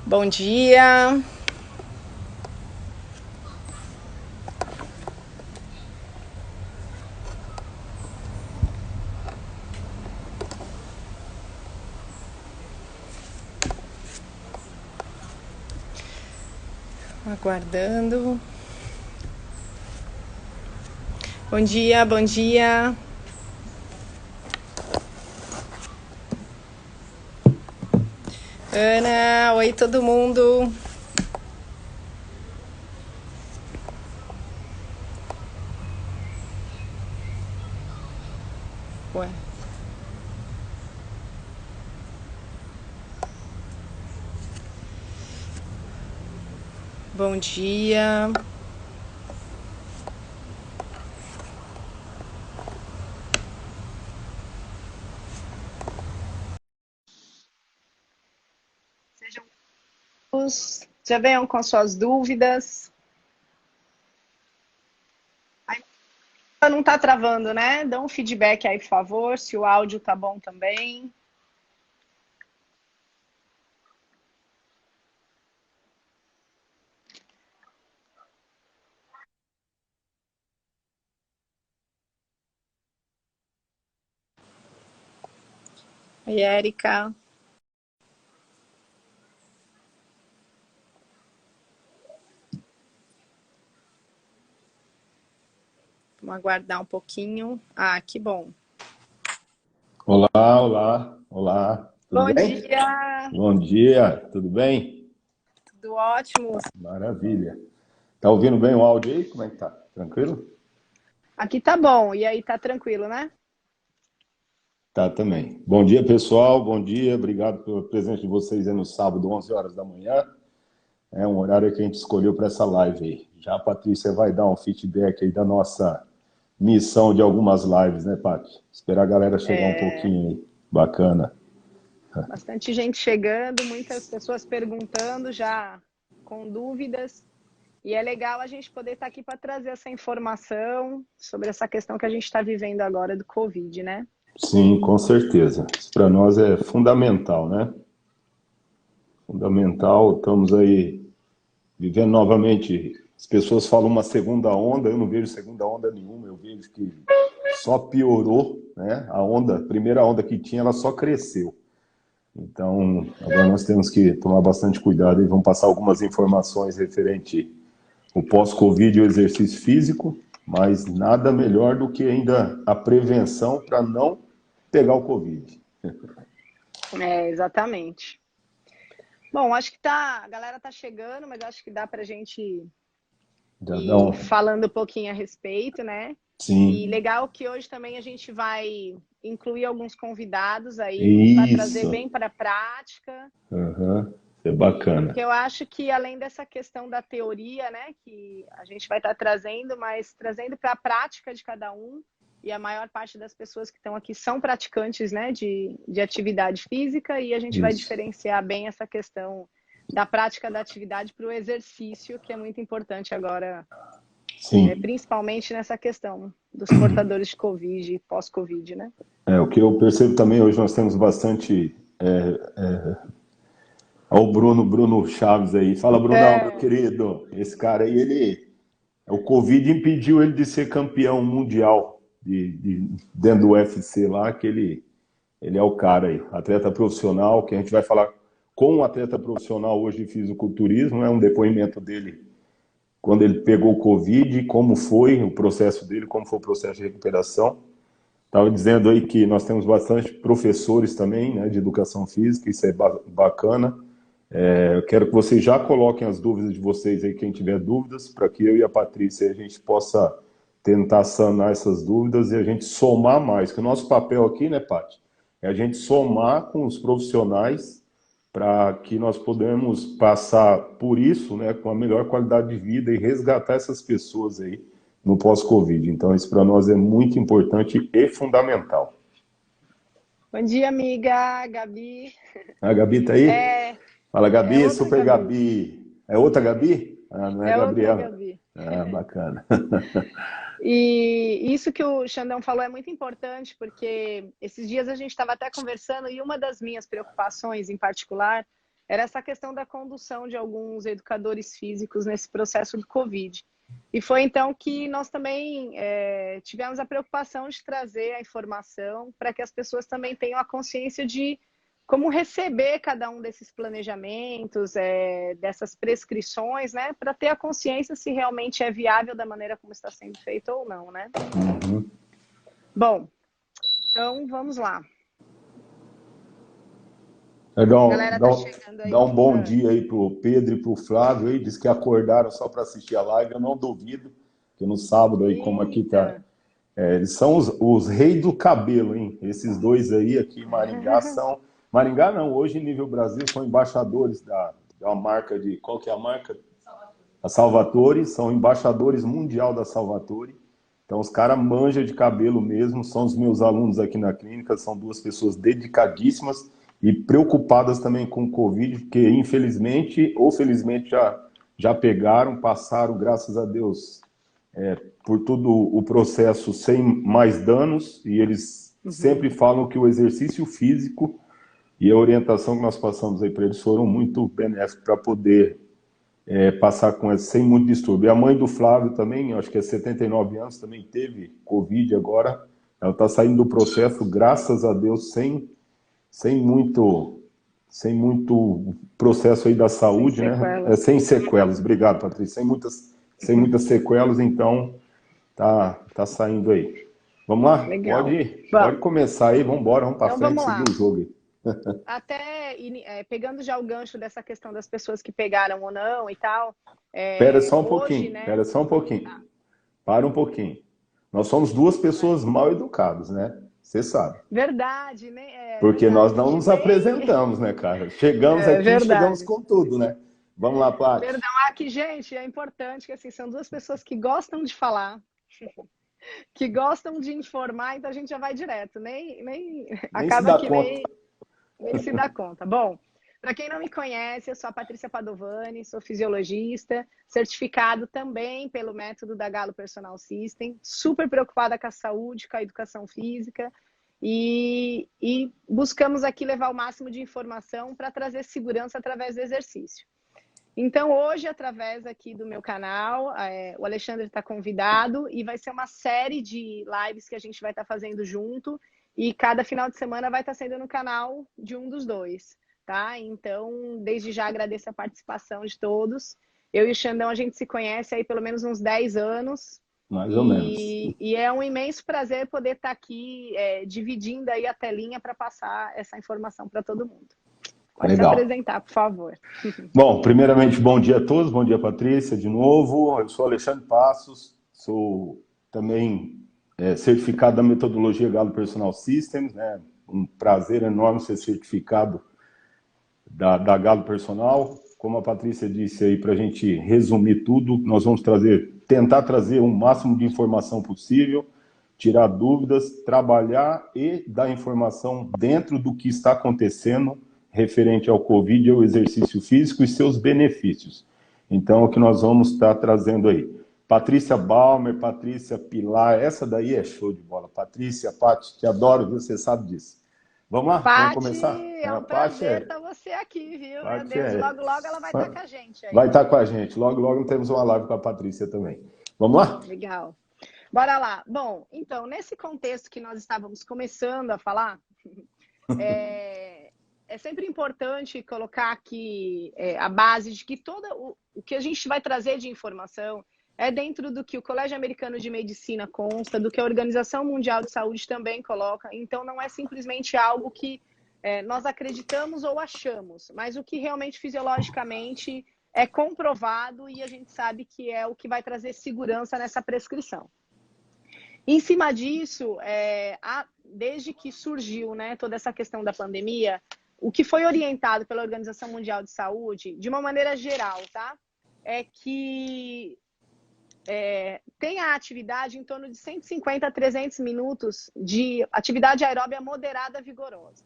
Bom dia. Aguardando. Bom dia, bom dia. Ana, oi todo mundo. Ué. Bom dia. Sejam bem-vindos. Já venham com suas dúvidas. Não tá travando, né? Dá um feedback aí, por favor, se o áudio tá bom também. Oi, Érica. Vamos aguardar um pouquinho. Ah, que bom. Olá, olá, olá, tudo Bom bem? dia. Bom dia, tudo bem? Tudo ótimo. Maravilha. Tá ouvindo bem o áudio aí? Como é que tá? Tranquilo? Aqui tá bom. E aí, tá tranquilo, né? Tá também. Bom dia, pessoal, bom dia, obrigado pela presença de vocês aí no sábado, 11 horas da manhã. É um horário que a gente escolheu para essa live aí. Já a Patrícia vai dar um feedback aí da nossa missão de algumas lives, né, Paty? Esperar a galera chegar um pouquinho aí. Bacana. Bastante gente chegando, muitas pessoas perguntando já com dúvidas. E é legal a gente poder estar aqui para trazer essa informação sobre essa questão que a gente está vivendo agora do Covid, né? Sim, com certeza. Isso para nós é fundamental, né? Fundamental. Estamos aí vivendo novamente. As pessoas falam uma segunda onda, eu não vejo segunda onda nenhuma, eu vejo que só piorou, né? A primeira onda que tinha, ela só cresceu. Então, agora nós temos que tomar bastante cuidado e vamos passar algumas informações referente ao pós-Covid e o exercício físico, mas nada melhor do que ainda a prevenção para não pegar o Covid. É, exatamente. Bom, acho que a galera tá chegando, mas acho que dá para a gente Já dá ir um... falando um pouquinho a respeito, né? E Sim, legal que hoje também a gente vai incluir alguns convidados aí para trazer isso. bem para a prática. Uhum. É E bacana. porque eu acho que além dessa questão da teoria, né, que a gente vai estar trazendo, mas trazendo para a prática de cada um, e a maior parte das pessoas que estão aqui são praticantes, né, de atividade física, e a gente vai Isso. diferenciar bem essa questão da prática da atividade para o exercício, que é muito importante agora, Sim. principalmente nessa questão dos portadores de Covid e pós-Covid, né? O que eu percebo também hoje nós temos bastante. Olha o Bruno Chaves aí. Fala, Brunão, meu É, querido. Esse cara aí, o Covid impediu ele de ser campeão mundial dentro do UFC lá, que ele é o cara aí. Atleta profissional, que a gente vai falar com um atleta profissional hoje de fisiculturismo, é um depoimento dele quando ele pegou o Covid, como foi o processo dele, como foi o processo de recuperação. Estava dizendo aí que nós temos bastante professores também, né, de educação física, isso é bacana. Eu quero que vocês já coloquem as dúvidas de vocês aí, quem tiver dúvidas, para que eu e a Patrícia a gente possa tentar sanar essas dúvidas e a gente somar mais. Que o nosso papel aqui, né, Paty, é a gente somar com os profissionais para que nós podemos passar por isso, né, com a melhor qualidade de vida e resgatar essas pessoas aí no pós-Covid. Então, isso para nós é muito importante e fundamental. bom dia, amiga Gabi. A Gabi tá aí? É, Fala, é Gabi, outra super Gabi. Gabi. É outra Gabi? Ah, não é a É outra Gabriela. Gabi. Ah, bacana. E isso que o Xandão falou é muito importante, porque esses dias a gente estava até conversando e uma das minhas preocupações em particular era essa questão da condução de alguns educadores físicos nesse processo do Covid. E foi então que nós também tivemos a preocupação de trazer a informação para que as pessoas também tenham a consciência de como receber cada um desses planejamentos, dessas prescrições, né, para ter a consciência se realmente é viável da maneira como está sendo feito ou não, né? Uhum. Bom, então vamos lá. Dá um bom dia aí pro Pedro e pro Flávio aí, diz que acordaram só para assistir a live, eu não duvido, que no sábado aí, como aqui tá, eles são os reis do cabelo, hein? Esses dois aí aqui em Maringá são, Maringá não, hoje em nível Brasil são embaixadores da marca de, qual que é a marca? A Salvatore, são embaixadores mundial da Salvatore. Então os caras manjam de cabelo mesmo, são os meus alunos aqui na clínica, são duas pessoas dedicadíssimas e preocupadas também com o Covid, porque infelizmente ou felizmente já pegaram, passaram, graças a Deus, por todo o processo sem mais danos, e eles sempre falam que o exercício físico e a orientação que nós passamos aí para eles foram muito benéficos para poder passar com essa sem muito distúrbio. E a mãe do Flávio também, acho que é 79 anos, também teve Covid agora, ela está saindo do processo, graças a Deus, sem muito processo aí da saúde, né? Sem sequelas. Obrigado, Patrícia. Sem muitas sequelas, então tá saindo aí. Vamos lá? Legal. Pode começar aí, vamos embora, vamos para então, frente, seguir o jogo aí. Até pegando já o gancho dessa questão das pessoas que pegaram ou não e tal. Espera só um pouquinho, né? espera só um pouquinho. Para um pouquinho. Nós somos duas pessoas mal educadas, né? Você sabe. Verdade, né? Porque nós não nos apresentamos, né, cara? Chegamos aqui e chegamos com tudo, né? Vamos lá, Paty. Perdão, aqui, gente, é importante que assim, são duas pessoas que gostam de falar, que gostam de informar, então a gente já vai direto, nem acaba que nem se dá conta. Bom, para quem não me conhece, eu sou a Patrícia Padovani, sou fisiologista, certificado também pelo método da Galo Personal System, super preocupada com a saúde, com a educação física, e buscamos aqui levar o máximo de informação para trazer segurança através do exercício. Então, hoje, através aqui do meu canal, o Alexandre está convidado e vai ser uma série de lives que a gente vai estar fazendo junto, e cada final de semana vai estar sendo no canal de um dos dois, tá? Então, desde já agradeço a participação de todos. Eu e o Xandão, a gente se conhece aí pelo menos uns 10 anos. Mais ou menos. E é um imenso prazer poder estar aqui dividindo aí a telinha para passar essa informação para todo mundo. Pode se apresentar, por favor. Bom, primeiramente, bom dia a todos. Bom dia, Patrícia, de novo. Eu sou Alexandre Passos, sou também certificado da metodologia Galo Personal Systems, né? Um prazer enorme ser certificado da Galo Personal. Como a Patrícia disse aí, para a gente resumir tudo, nós vamos tentar trazer o máximo de informação possível, tirar dúvidas, trabalhar e dar informação dentro do que está acontecendo referente ao Covid, ao exercício físico e seus benefícios. Então, é o que nós vamos estar trazendo aí. Patrícia Balmer, Patrícia Pilar, essa daí é show de bola. Patrícia, Paty, te adoro, viu? Você sabe disso. Vamos lá? Paty, vamos começar? É um prazer estar você aqui, viu? Paty, meu Deus, logo, logo ela vai estar com a gente aí. Vai estar com a gente. Logo, logo temos uma live com a Patrícia também. Vamos lá? Legal. Bora lá. Bom, então, nesse contexto que nós estávamos começando a falar, é sempre importante colocar aqui a base de que todo o que a gente vai trazer de informação é dentro do que o Colégio Americano de Medicina consta, do que a Organização Mundial de Saúde também coloca. Então, não é simplesmente algo que nós acreditamos ou achamos, mas o que realmente fisiologicamente é comprovado e a gente sabe que é o que vai trazer segurança nessa prescrição. Em cima disso, desde que surgiu, né, toda essa questão da pandemia, o que foi orientado pela Organização Mundial de Saúde, de uma maneira geral, tá? É que tem a atividade em torno de 150 a 300 minutos de atividade aeróbia moderada vigorosa.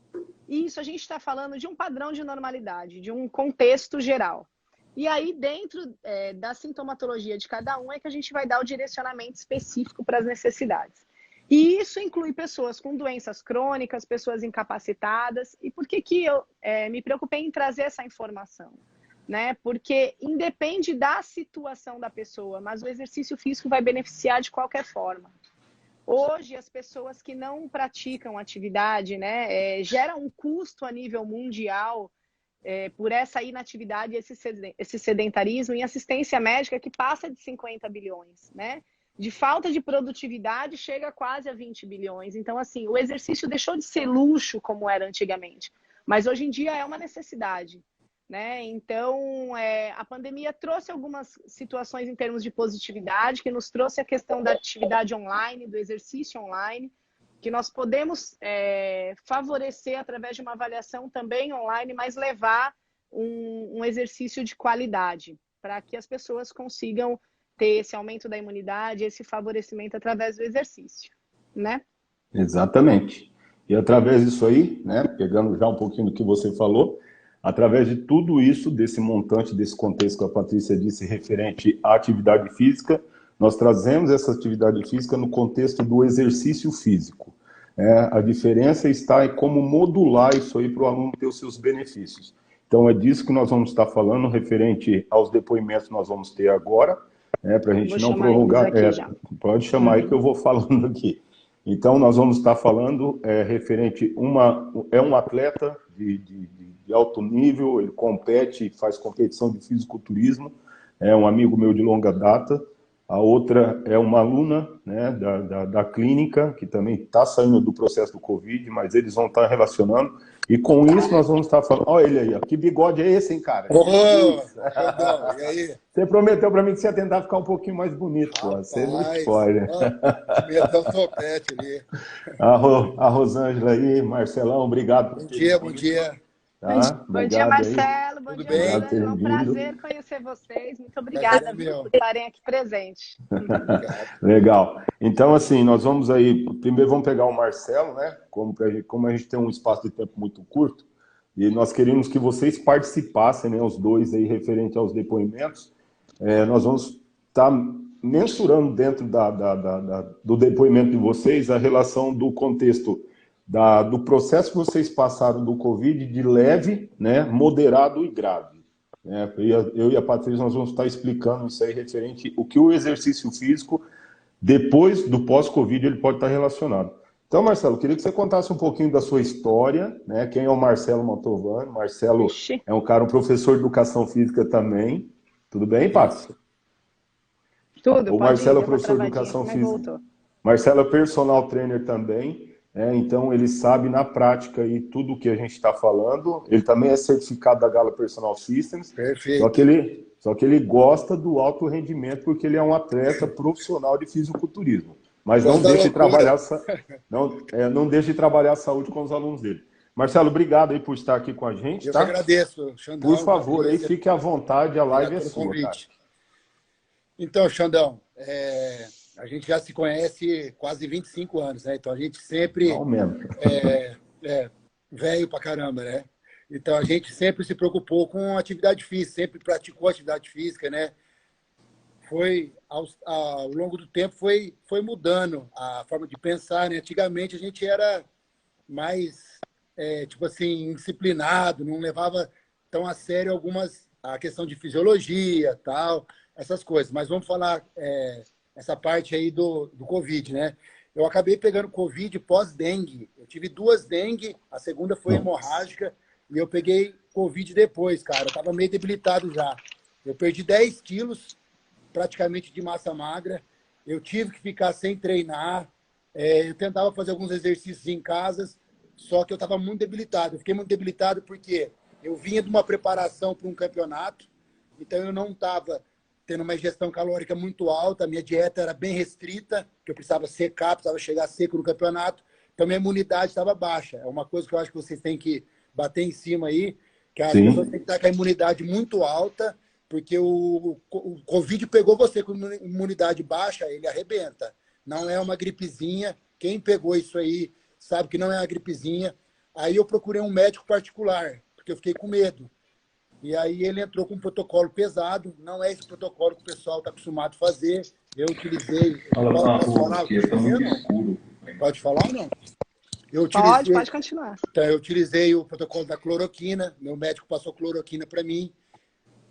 Isso a gente está falando de um padrão de normalidade, de um contexto geral. E aí, dentro da sintomatologia de cada um, é que a gente vai dar o direcionamento específico para as necessidades. E isso inclui pessoas com doenças crônicas, pessoas incapacitadas. E por que eu me preocupei em trazer essa informação? Né? Porque independe da situação da pessoa, mas o exercício físico vai beneficiar de qualquer forma. Hoje, as pessoas que não praticam atividade, né, gera um custo a nível mundial por essa inatividade, esse sedentarismo em assistência médica que passa de 50 bilhões, né? De falta de produtividade chega quase a 20 bilhões. Então, assim, o exercício deixou de ser luxo como era antigamente, mas hoje em dia é uma necessidade. Né? Então, a pandemia trouxe algumas situações em termos de positividade, que nos trouxe a questão da atividade online, do exercício online, que nós podemos favorecer através de uma avaliação também online, mas levar um exercício de qualidade, para que as pessoas consigam ter esse aumento da imunidade, esse favorecimento através do exercício, né? Exatamente. E através disso aí, né, pegando já um pouquinho do que você falou, através de tudo isso, desse montante, desse contexto que a Patrícia disse referente à atividade física, nós trazemos essa atividade física no contexto do exercício físico. A diferença está em como modular isso aí para o aluno ter os seus benefícios. Então, é disso que nós vamos estar falando, referente aos depoimentos que nós vamos ter agora, para a gente não prorrogar. Pode chamar aí que eu vou falando aqui. Então, nós vamos estar falando referente um atleta de alto nível, ele compete, faz competição de fisiculturismo, é um amigo meu de longa data. A outra é uma aluna, né, da clínica, que também está saindo do processo do Covid, mas eles vão estar relacionando. E com isso nós vamos estar falando... Olha ele aí, ó. Que bigode é esse, hein, cara? E aí? Você prometeu para mim que você ia tentar ficar um pouquinho mais bonito, pô. Você não pode. Meteu um topete ali. A Rosângela aí, Marcelão, obrigado. Bom dia. Tá? Bom dia, Marcelo. Bom dia, bem? Rosângela. É um prazer conhecer vocês. Muito obrigada por estarem aqui presentes. Legal. Então, assim, nós vamos aí... Primeiro vamos pegar o Marcelo, né? Como a gente tem um espaço de tempo muito curto, e nós queríamos que vocês participassem, né? Os dois aí, referente aos depoimentos. Nós vamos estar mensurando dentro do depoimento de vocês a relação do contexto do processo que vocês passaram do Covid de leve, né, moderado e grave. Eu e a Patrícia nós vamos estar explicando isso aí referente o que o exercício físico, depois do pós-Covid, ele pode estar relacionado. Então, Marcelo, queria que você contasse um pouquinho da sua história, né? Quem é o Marcelo Mantovani? Marcelo é um professor de educação física também. Tudo bem, Patrícia? Tudo. O Marcelo é professor de educação física. Marcelo é personal trainer também. Então, ele sabe na prática aí tudo o que a gente está falando. Ele também é certificado da Gala Personal Systems. Perfeito. Só que ele gosta do alto rendimento porque ele é um atleta profissional de fisiculturismo. Mas não deixe de trabalhar a saúde com os alunos dele. Marcelo, obrigado aí por estar aqui com a gente. Eu que agradeço, Xandão. Por favor, aí fique à vontade, a live é sua. Então, Xandão, a gente já se conhece quase 25 anos, né? Então a gente sempre velho pra caramba, né? Então a gente sempre se preocupou com atividade física, sempre praticou atividade física, né? Ao longo do tempo foi mudando a forma de pensar, né? Antigamente a gente era mais tipo assim, indisciplinado, não levava tão a sério a questão de fisiologia, tal, essas coisas. Mas vamos falar essa parte aí do Covid, né? Eu acabei pegando Covid pós-dengue. Eu tive 2 dengue, a segunda foi hemorrágica, e eu peguei Covid depois, cara. Eu tava meio debilitado já. Eu perdi 10 quilos, praticamente de massa magra. Eu tive que ficar sem treinar. Eu tentava fazer alguns exercícios em casa, só que eu tava muito debilitado. Eu fiquei muito debilitado porque eu vinha de uma preparação para um campeonato, então eu não estava tendo uma ingestão calórica muito alta, a minha dieta era bem restrita, que eu precisava secar, precisava chegar seco no campeonato, então minha imunidade estava baixa. É uma coisa que eu acho que vocês têm que bater em cima aí, que as pessoas têm que estar com a imunidade muito alta, porque o Covid pegou você com imunidade baixa, ele arrebenta. Não é uma gripezinha, quem pegou isso aí sabe que não é uma gripezinha. Aí eu procurei um médico particular, porque eu fiquei com medo. E aí ele entrou com um protocolo pesado, não é esse protocolo que o pessoal está acostumado a fazer. Eu utilizei... Fala, porque está muito escuro. Pode falar ou não? Pode continuar. Então, eu utilizei o protocolo da cloroquina, meu médico passou cloroquina para mim.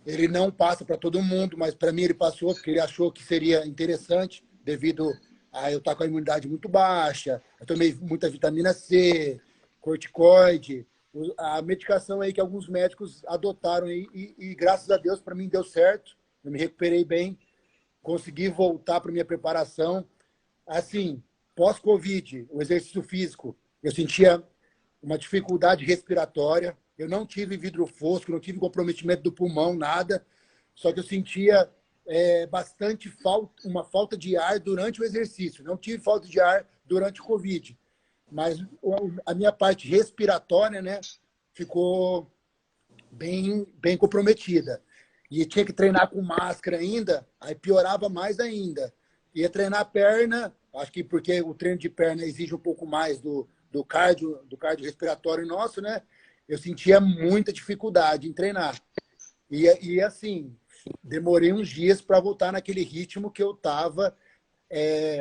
Ele não passa para todo mundo, mas para mim ele passou porque ele achou que seria interessante, devido a eu estar com a imunidade muito baixa, eu tomei muita vitamina C, corticoide, a medicação aí que alguns médicos adotaram e graças a Deus para mim deu certo, eu me recuperei bem, consegui voltar para minha preparação. Assim, pós-Covid, o exercício físico, eu sentia uma dificuldade respiratória, eu não tive vidro fosco, não tive comprometimento do pulmão, nada, só que eu sentia bastante uma falta de ar durante o exercício. Não tive falta de ar durante o Covid, mas a minha parte respiratória, né, ficou bem comprometida. E tinha que treinar com máscara ainda, aí piorava mais ainda. Ia treinar a perna, acho que porque o treino de perna exige um pouco mais do cardio respiratório nosso, né? Eu sentia muita dificuldade em treinar. E assim, demorei uns dias para voltar naquele ritmo que eu estava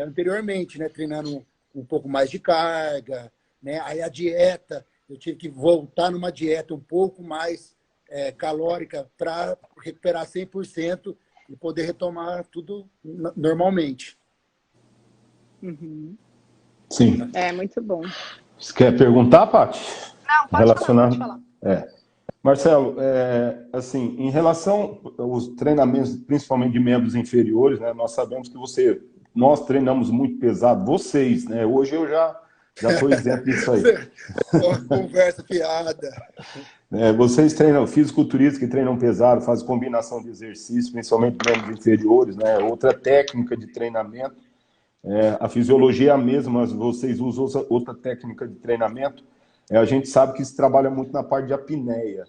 anteriormente, né? Treinando um pouco mais de carga, né? Aí a dieta, eu tive que voltar numa dieta um pouco mais calórica para recuperar 100% e poder retomar tudo normalmente. Uhum. Sim. Muito bom. Você quer perguntar, Paty? Não, pode falar. Marcelo, assim, em relação aos treinamentos, principalmente de membros inferiores, né, nós sabemos que nós treinamos muito pesado, vocês, né? Hoje eu já estou isento disso aí. Conversa fiada. Vocês treinam fisiculturistas que treinam pesado, fazem combinação de exercícios, principalmente membros inferiores, né? Outra técnica de treinamento. A fisiologia é a mesma, mas vocês usam outra técnica de treinamento. A gente sabe que se trabalha muito na parte de apneia,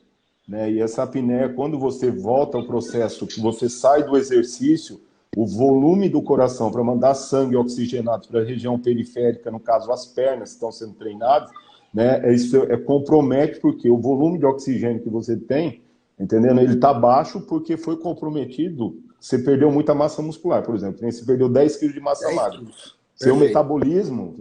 né? E essa apneia, quando você volta ao processo, que você sai do exercício, o volume do coração para mandar sangue oxigenado para a região periférica, no caso as pernas que estão sendo treinadas, né? Isso compromete porque o volume de oxigênio que você tem, entendendo? Ele está baixo porque foi comprometido. Você perdeu muita massa muscular, por exemplo. Você perdeu 10 quilos de massa magra. Seu metabolismo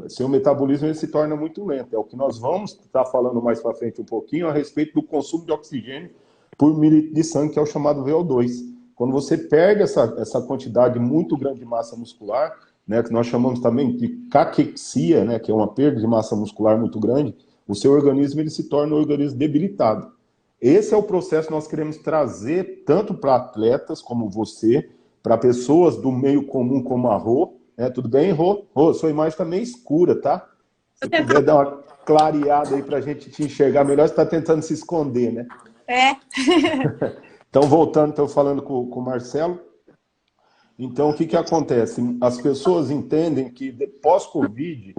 ele se torna muito lento. É o que nós vamos estar falando mais para frente um pouquinho a respeito do consumo de oxigênio por mililitro de sangue, que é o chamado VO2. Quando você perde essa quantidade muito grande de massa muscular, né, que nós chamamos também de caquexia, né, que é uma perda de massa muscular muito grande, o seu organismo ele se torna um organismo debilitado. Esse é o processo que nós queremos trazer tanto para atletas como você, para pessoas do meio comum como a Rô. Tudo bem, Rô? Rô, sua imagem está meio escura, tá? Se puder dar uma clareada aí para a gente te enxergar melhor, você está tentando se esconder, né? Então, voltando, estou falando com o Marcelo. Então, o que acontece? As pessoas entendem que pós-Covid,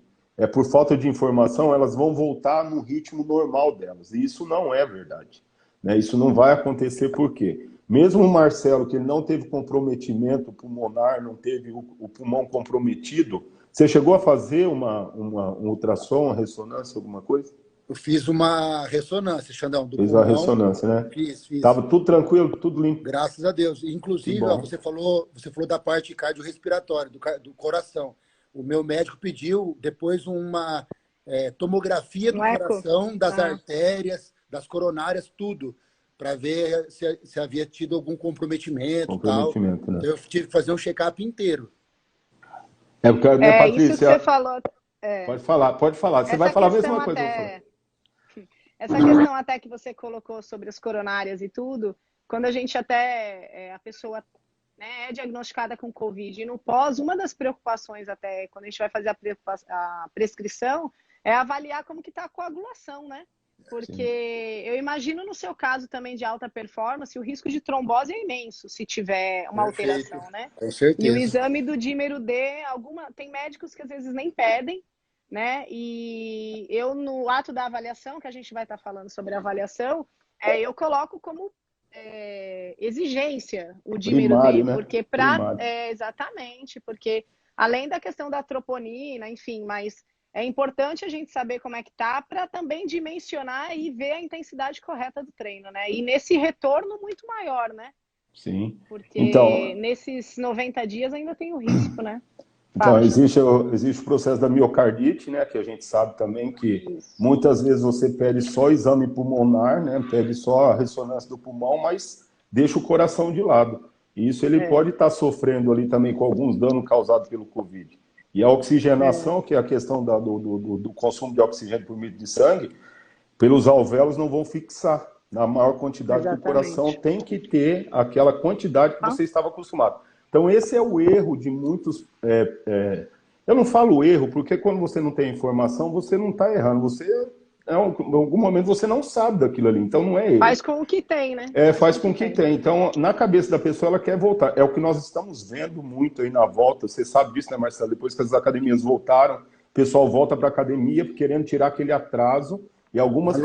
por falta de informação, elas vão voltar no ritmo normal delas. E isso não é verdade. Né? Isso não vai acontecer por quê? Mesmo o Marcelo, que ele não teve comprometimento pulmonar, não teve o pulmão comprometido, você chegou a fazer um ultrassom, uma ressonância, alguma coisa? Eu fiz uma ressonância, Xandão, do pulmão. Fiz a ressonância, né? Fiz. Estava tudo tranquilo, tudo limpo. Graças a Deus. Inclusive, você falou da parte cardiorrespiratória, do coração. O meu médico pediu depois uma tomografia do coração, das artérias, das coronárias, tudo, para ver se havia tido algum comprometimento tal. Né? Então, eu tive que fazer um check-up inteiro. Porque, né, Patrícia, isso que você falou. Pode falar. Você vai falar a mesma coisa. Essa questão até que você colocou sobre as coronárias e tudo, quando a gente a pessoa, né, é diagnosticada com Covid e no pós, uma das preocupações até quando a gente vai fazer a prescrição é avaliar como que está a coagulação, né? Porque eu imagino no seu caso também de alta performance, o risco de trombose é imenso se tiver uma alteração, né? Com certeza. E o exame do dímero D, tem médicos que às vezes nem pedem, né? E eu, no ato da avaliação, que a gente vai estar falando sobre a avaliação, eu coloco como exigência o dímero D, né? porque exatamente, porque além da questão da troponina, enfim, mas é importante a gente saber como é que tá para também dimensionar e ver a intensidade correta do treino, né? E nesse retorno muito maior, né? Sim. Porque nesses 90 dias ainda tem o risco, né? Então, existe o processo da miocardite, né, que a gente sabe também que muitas vezes você pede só exame pulmonar, né, pede só a ressonância do pulmão, mas deixa o coração de lado. E isso ele pode estar sofrendo ali também com alguns danos causados pelo Covid. E a oxigenação, que é a questão do consumo de oxigênio por meio de sangue, pelos alvéolos não vão fixar na maior quantidade que o coração tem que ter aquela quantidade que você estava acostumado. Então, esse é o erro de muitos... eu não falo erro, porque quando você não tem informação, você não está errando. Você, em algum momento, você não sabe daquilo ali. Então, não é erro. Faz com o que tem, né? Faz com o que tem. Então, na cabeça da pessoa, ela quer voltar. É o que nós estamos vendo muito aí na volta. Você sabe disso, né, Marcelo? Depois que as academias voltaram, o pessoal volta para a academia querendo tirar aquele atraso. E algumas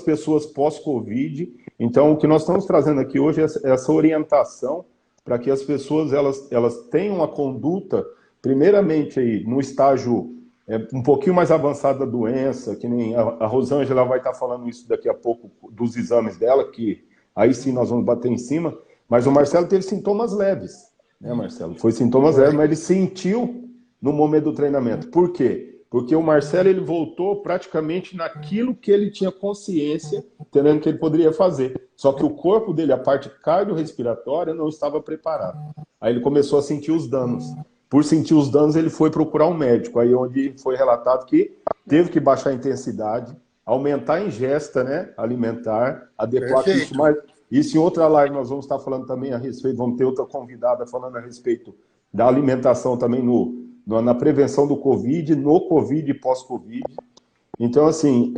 pessoas pós-Covid. Então, o que nós estamos trazendo aqui hoje é essa orientação para que as pessoas elas tenham a conduta, primeiramente aí, no estágio um pouquinho mais avançado da doença, que nem a Rosângela vai estar falando isso daqui a pouco dos exames dela, que aí sim nós vamos bater em cima, mas o Marcelo teve sintomas leves, né, Marcelo? Foi sintomas leves, mas ele sentiu no momento do treinamento. Por quê? Porque o Marcelo ele voltou praticamente naquilo que ele tinha consciência, entendendo que ele poderia fazer. Só que o corpo dele, a parte cardiorrespiratória, não estava preparado. Aí ele começou a sentir os danos. Por sentir os danos, ele foi procurar um médico. Aí onde foi relatado que teve que baixar a intensidade, aumentar a ingesta, né, alimentar, adequar isso mais. Isso em outra live nós vamos estar falando também a respeito, vamos ter outra convidada falando a respeito da alimentação também na prevenção do Covid, no Covid e pós-Covid. Então, assim,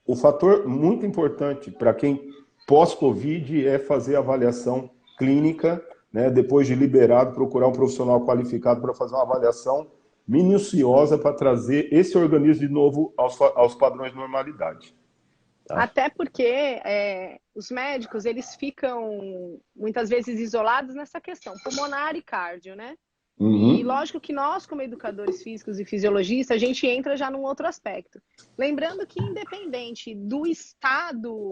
o fator muito importante para quem pós-Covid é fazer avaliação clínica, né, depois de liberado, procurar um profissional qualificado para fazer uma avaliação minuciosa para trazer esse organismo de novo aos padrões de normalidade. Tá? Até porque os médicos, eles ficam muitas vezes isolados nessa questão pulmonar e cardio, né? E lógico que nós, como educadores físicos e fisiologistas, a gente entra já num outro aspecto. Lembrando que independente do estado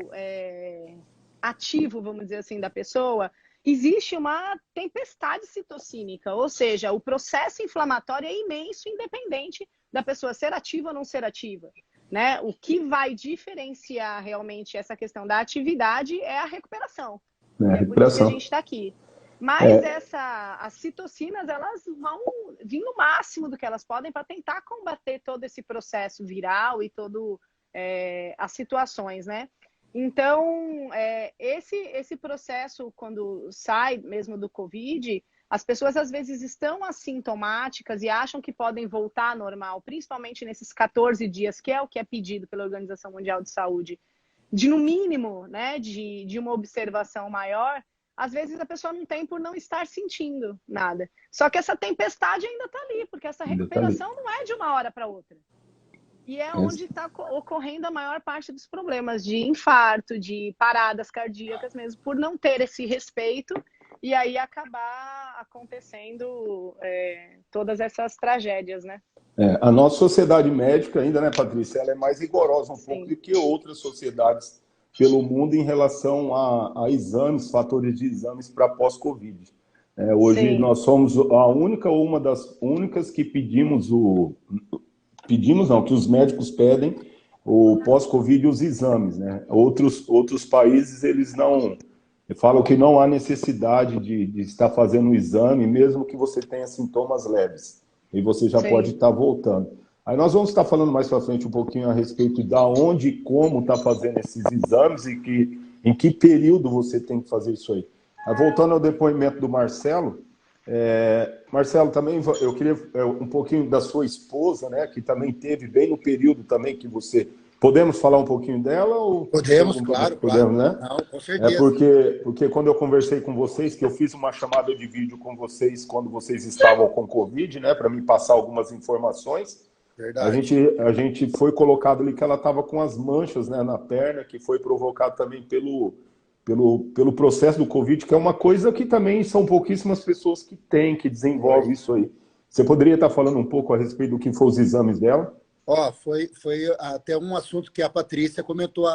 ativo, vamos dizer assim, da pessoa, existe uma tempestade citocínica, ou seja, o processo inflamatório é imenso, independente da pessoa ser ativa ou não ser ativa. Né? O que vai diferenciar realmente essa questão da atividade é a recuperação. É por isso que a gente está aqui. Mas as citocinas, elas vão vir no máximo do que elas podem para tentar combater todo esse processo viral e todo as situações, né? Então, esse processo, quando sai mesmo do Covid, as pessoas às vezes estão assintomáticas e acham que podem voltar ao normal, principalmente nesses 14 dias, que é o que é pedido pela Organização Mundial de Saúde, de no mínimo, né, de uma observação maior. Às vezes a pessoa não tem por não estar sentindo nada. Só que essa tempestade ainda está ali, porque essa recuperação não é de uma hora para outra. E é onde está ocorrendo a maior parte dos problemas de infarto, de paradas cardíacas mesmo, por não ter esse respeito e aí acabar acontecendo todas essas tragédias, né? A nossa sociedade médica ainda, né, Patrícia, ela é mais rigorosa um pouco do que outras sociedades pelo mundo em relação a exames, fatores de exames para pós-Covid. Hoje nós somos uma das únicas que pedimos que os médicos pedem o pós-Covid e os exames, né? Outros países, eles não falam que não há necessidade de estar fazendo o exame, mesmo que você tenha sintomas leves, e você já pode estar voltando. Aí nós vamos estar falando mais para frente um pouquinho a respeito de onde e como está fazendo esses exames e em que período você tem que fazer isso aí. Voltando ao depoimento do Marcelo, Marcelo, também eu queria um pouquinho da sua esposa, né, que também teve bem no período também que você... Podemos falar um pouquinho dela? Ou... Podemos, claro. Né? Não, com certeza. Porque quando eu conversei com vocês, que eu fiz uma chamada de vídeo com vocês quando vocês estavam com Covid, né, para me passar algumas informações, a gente foi colocado ali que ela estava com as manchas, né, na perna, que foi provocado também pelo processo do Covid, que é uma coisa que também são pouquíssimas pessoas que desenvolvem isso aí. Você poderia estar falando um pouco a respeito do que foram os exames dela? Foi até um assunto que a Patrícia comentou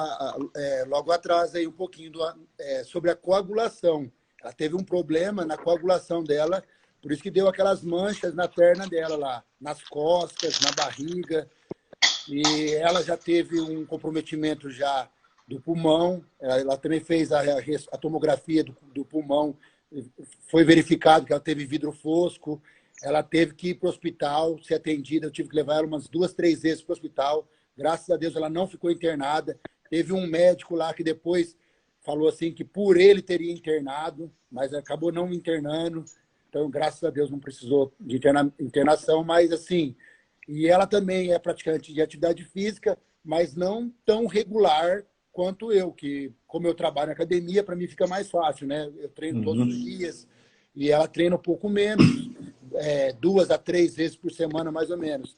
logo atrás aí um pouquinho sobre a coagulação. Ela teve um problema na coagulação dela Por isso que deu aquelas manchas na perna dela lá, nas costas, na barriga. E ela já teve um comprometimento já do pulmão. Ela também fez a tomografia do pulmão. Foi verificado que ela teve vidro fosco. Ela teve que ir para o hospital, ser atendida. Eu tive que levar ela umas 2, 3 vezes para o hospital. Graças a Deus ela não ficou internada. Teve um médico lá que depois falou assim que por ele teria internado, mas acabou não internando. Então, graças a Deus, não precisou de internação, mas assim... E ela também é praticante de atividade física, mas não tão regular quanto eu, que como eu trabalho na academia, para mim fica mais fácil, né? Eu treino todos os dias e ela treina um pouco menos, 2 a 3 vezes por semana, mais ou menos.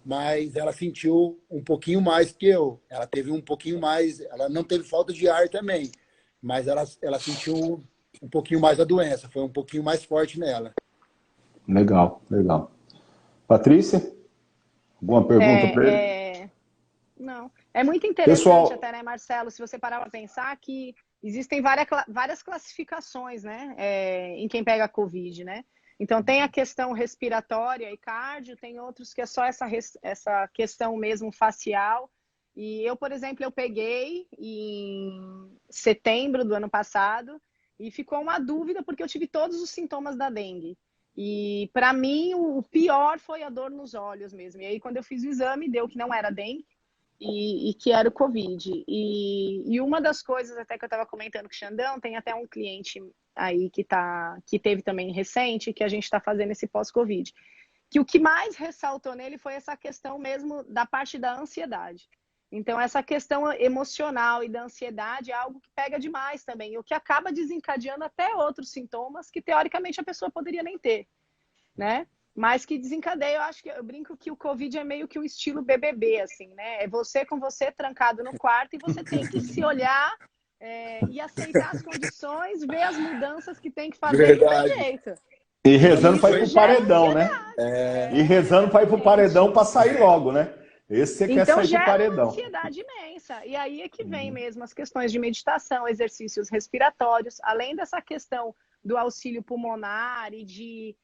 Mas ela sentiu um pouquinho mais que eu. Ela teve um pouquinho mais, ela não teve falta de ar também, mas ela sentiu um pouquinho mais a doença, foi um pouquinho mais forte nela. Legal, legal. Patrícia? Alguma pergunta para ele? Não. É muito interessante, pessoal, até, né, Marcelo, se você parar para pensar que existem várias classificações, né, em quem pega a Covid, né? Então, tem a questão respiratória e cardio, tem outros que é só essa questão mesmo facial. E eu, por exemplo, eu peguei em setembro do ano passado e ficou uma dúvida porque eu tive todos os sintomas da dengue. E para mim o pior foi a dor nos olhos mesmo. E aí quando eu fiz o exame deu que não era dengue e que era o Covid. E uma das coisas até que eu estava comentando com o Xandão, tem até um cliente aí que teve também recente, que a gente está fazendo esse pós-Covid. Que o que mais ressaltou nele foi essa questão mesmo da parte da ansiedade. Então, essa questão emocional e da ansiedade é algo que pega demais também, o que acaba desencadeando até outros sintomas que, teoricamente, a pessoa poderia nem ter, né? Mas que desencadeia, eu brinco que o Covid é meio que o estilo BBB, assim, né? É você com você trancado no quarto e você tem que se olhar e aceitar as condições, ver as mudanças que tem que fazer e não tem jeito. E rezando para ir pro paredão, né? E rezando para ir pro paredão para sair logo, né? Esse você quer sair do paredão. Uma ansiedade imensa. E aí é que vem mesmo as questões de meditação, exercícios respiratórios, além dessa questão do auxílio pulmonar e de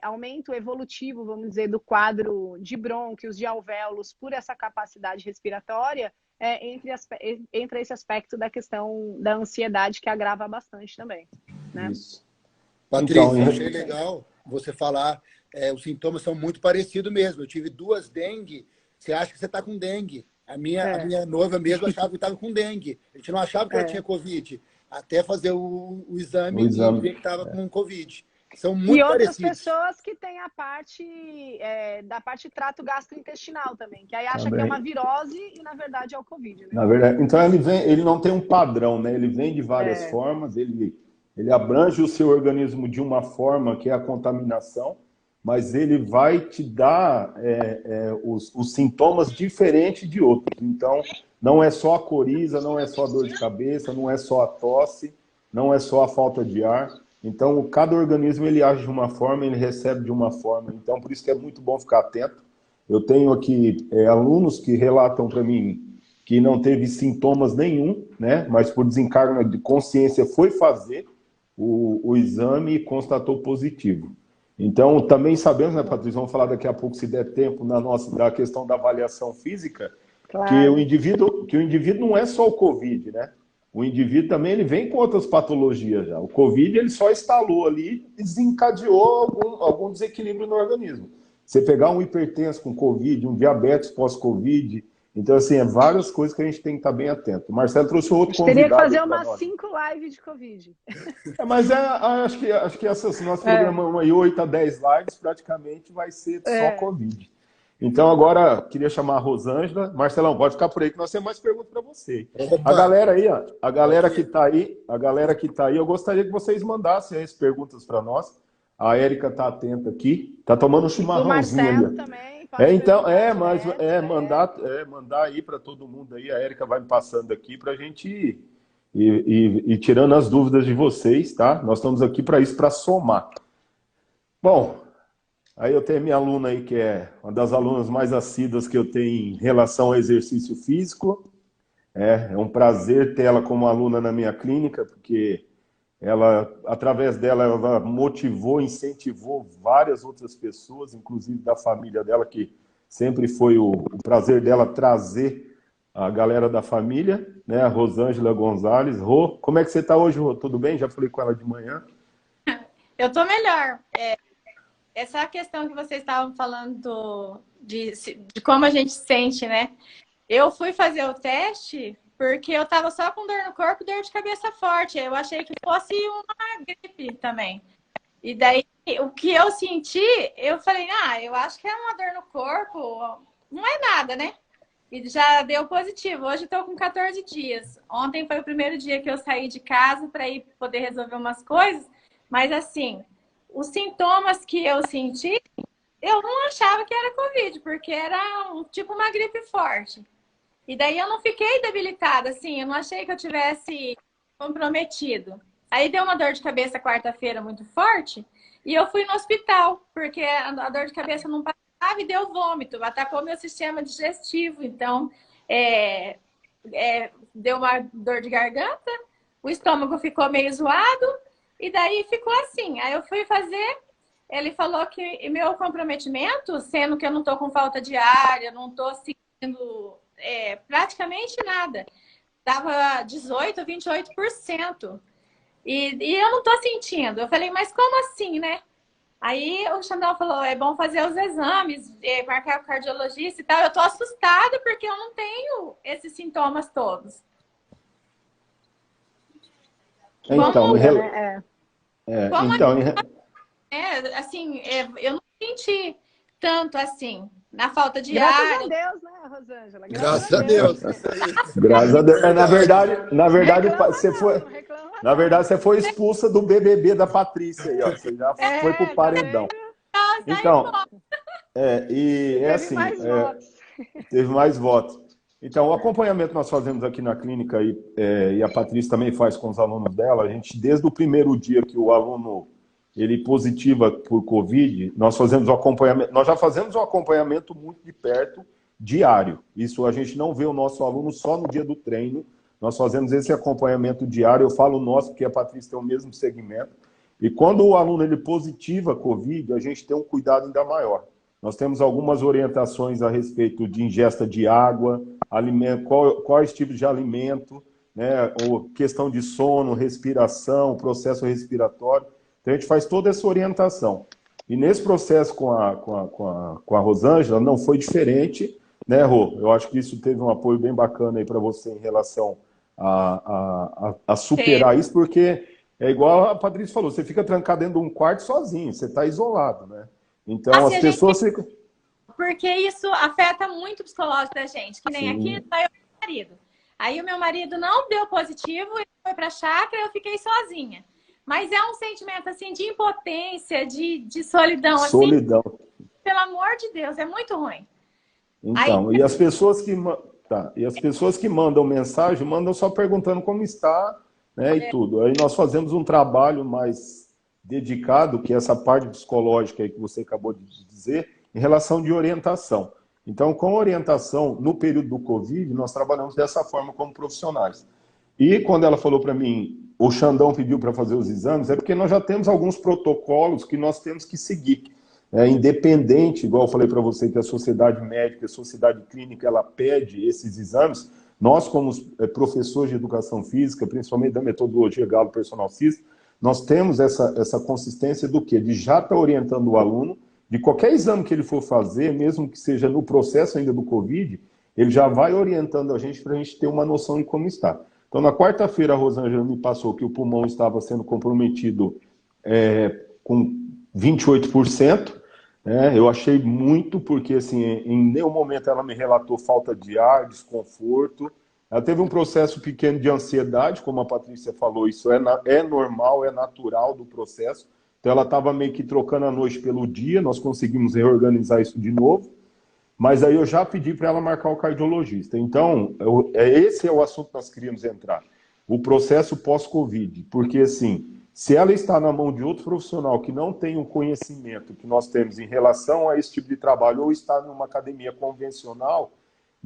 aumento evolutivo, vamos dizer, do quadro de brônquios, de alvéolos, por essa capacidade respiratória, entre esse aspecto da questão da ansiedade que agrava bastante também. Né? Isso. Patrícia, então, eu achei legal você falar, os sintomas são muito parecidos mesmo. Eu tive 2 dengue. Você acha que você está com dengue. A minha noiva mesmo achava que estava com dengue. A gente não achava que ela tinha Covid. Até fazer o exame e ver que estava com Covid. São muito parecidos. E outras pessoas que têm a parte da parte trato gastrointestinal também, que aí acha que é uma virose e, na verdade, é o Covid. Né? Na verdade, então, ele não tem um padrão, né? Ele vem de várias formas, ele abrange o seu organismo de uma forma, que é a contaminação, mas ele vai te dar os sintomas diferentes de outros. Então, não é só a coriza, não é só a dor de cabeça, não é só a tosse, não é só a falta de ar. Então, cada organismo ele age de uma forma, ele recebe de uma forma. Então, por isso que é muito bom ficar atento. Eu tenho aqui alunos que relatam para mim que não teve sintomas nenhum, né? Mas por desencargo de consciência foi fazer o exame e constatou positivo. Então, também sabemos, né, Patrícia, vamos falar daqui a pouco, se der tempo, da questão da avaliação física, claro, que o indivíduo não é só o Covid, né? O indivíduo também ele vem com outras patologias já. O Covid ele só instalou ali e desencadeou algum desequilíbrio no organismo. Você pegar um hipertenso com Covid, um diabetes pós-Covid, então, assim, várias coisas que a gente tem que estar bem atento. O Marcelo trouxe outro convidado. Teria que fazer umas 5 lives de Covid. Mas acho que essas, nós programamos aí 8 a 10 lives, praticamente vai ser só Covid. Então, agora, queria chamar a Rosângela. Marcelão, pode ficar por aí, que nós temos mais perguntas para você. A galera aí, a galera que está aí, eu gostaria que vocês mandassem as perguntas para nós. A Érica está atenta aqui, está tomando um chimarrãozinho ali. O Marcelo também. Mandar aí para todo mundo aí. A Érica vai me passando aqui para a gente ir tirando as dúvidas de vocês, tá? Nós estamos aqui para isso, para somar. Bom, aí eu tenho a minha aluna aí, que é uma das alunas mais assíduas que eu tenho em relação ao exercício físico. É um prazer ter ela como aluna na minha clínica, porque ela, através dela, ela motivou, incentivou várias outras pessoas, inclusive da família dela, que sempre foi o prazer dela trazer a galera da família, né? A Rosângela Gonzalez. Rô, como é que você está hoje, Rô? Tudo bem? Já falei com ela de manhã. Eu tô melhor. Essa questão que vocês estavam falando de como a gente sente, né? Eu fui fazer o teste porque eu tava só com dor no corpo e dor de cabeça forte. Eu achei que fosse uma gripe também. E daí, o que eu senti, eu falei, eu acho que é uma dor no corpo, não é nada, né? E já deu positivo. Hoje eu tô com 14 dias. Ontem foi o primeiro dia que eu saí de casa para ir poder resolver umas coisas. Mas assim, os sintomas que eu senti, eu não achava que era Covid, porque era tipo uma gripe forte. E daí eu não fiquei debilitada, assim, eu não achei que eu tivesse comprometido. Aí deu uma dor de cabeça quarta-feira muito forte e eu fui no hospital, porque a dor de cabeça não passava e deu vômito, atacou meu sistema digestivo. Então, deu uma dor de garganta, o estômago ficou meio zoado e daí ficou assim. Aí eu fui fazer, ele falou que meu comprometimento, sendo que eu não tô com falta de ar, eu não tô sentindo praticamente nada. Tava 18%, 28%. E eu não tô sentindo. Eu falei, mas como assim, né? Aí o Xandão falou, é bom fazer os exames, marcar o cardiologista e tal. Eu tô assustada porque eu não tenho esses sintomas todos. Então, eu não senti tanto assim, na falta de Graças ar. a Deus, né, Rosângela? Graças a Deus. Graças a Deus. Na verdade, Reclama você não, foi. não reclama Na não. verdade, você foi expulsa do BBB da Patrícia aí, ó. Você já foi pro tá paredão. vendo? Então, e é Teve assim, mais votos. teve mais votos. Então, o acompanhamento que nós fazemos aqui na clínica e a Patrícia também faz com os alunos dela, a gente, desde o primeiro dia que o aluno ele positiva por Covid, nós fazemos o acompanhamento, nós já fazemos um acompanhamento muito de perto, diário. Isso a gente não vê o nosso aluno só no dia do treino, nós fazemos esse acompanhamento diário, eu falo nosso porque a Patrícia tem o mesmo segmento, e quando o aluno ele positiva Covid, a gente tem um cuidado ainda maior. Nós temos algumas orientações a respeito de ingesta de água, alimento, quais tipos de alimento, né, ou questão de sono, respiração, processo respiratório. Então, a gente faz toda essa orientação. E nesse processo com a Rosângela, não foi diferente, né, Rô? Eu acho que isso teve um apoio bem bacana aí para você em relação a superar isso, porque é igual a Patrícia falou, você fica trancado dentro de um quarto sozinho, você está isolado, né? Então, Assim, as pessoas ficam... Porque isso afeta muito o psicológico da gente, que nem Sim. aqui, só eu e meu marido. Aí o meu marido não deu positivo, ele foi pra chácara, eu fiquei sozinha. Mas é um sentimento, assim, de impotência, de solidão, Solidão. assim. Pelo amor de Deus, é muito ruim. Então, Aí... e as pessoas que mandam mensagem, mandam só perguntando como está, né, e tudo. Aí nós fazemos um trabalho mais dedicado, que é essa parte psicológica aí que você acabou de dizer, em relação de orientação. Então, com orientação, no período do Covid, nós trabalhamos dessa forma como profissionais. E quando ela falou para mim, o Xandão pediu para fazer os exames, é porque nós já temos alguns protocolos que nós temos que seguir. Independente, igual eu falei para você, que a sociedade médica, a sociedade clínica, ela pede esses exames, nós como professores de educação física, principalmente da metodologia Galo Personal System, nós temos essa consistência do quê? De já estar orientando o aluno, de qualquer exame que ele for fazer, mesmo que seja no processo ainda do Covid, ele já vai orientando a gente para a gente ter uma noção de como está. Então, na quarta-feira, a Rosângela me passou que o pulmão estava sendo comprometido com 28%. Eu achei muito, porque assim, em nenhum momento ela me relatou falta de ar, desconforto. Ela teve um processo pequeno de ansiedade, como a Patrícia falou, isso é normal, é natural do processo. Então ela estava meio que trocando a noite pelo dia, nós conseguimos reorganizar isso de novo. Mas aí eu já pedi para ela marcar o cardiologista. Então, esse é o assunto que nós queríamos entrar. O processo pós-Covid. Porque, assim, se ela está na mão de outro profissional que não tem o conhecimento que nós temos em relação a esse tipo de trabalho, ou está numa academia convencional,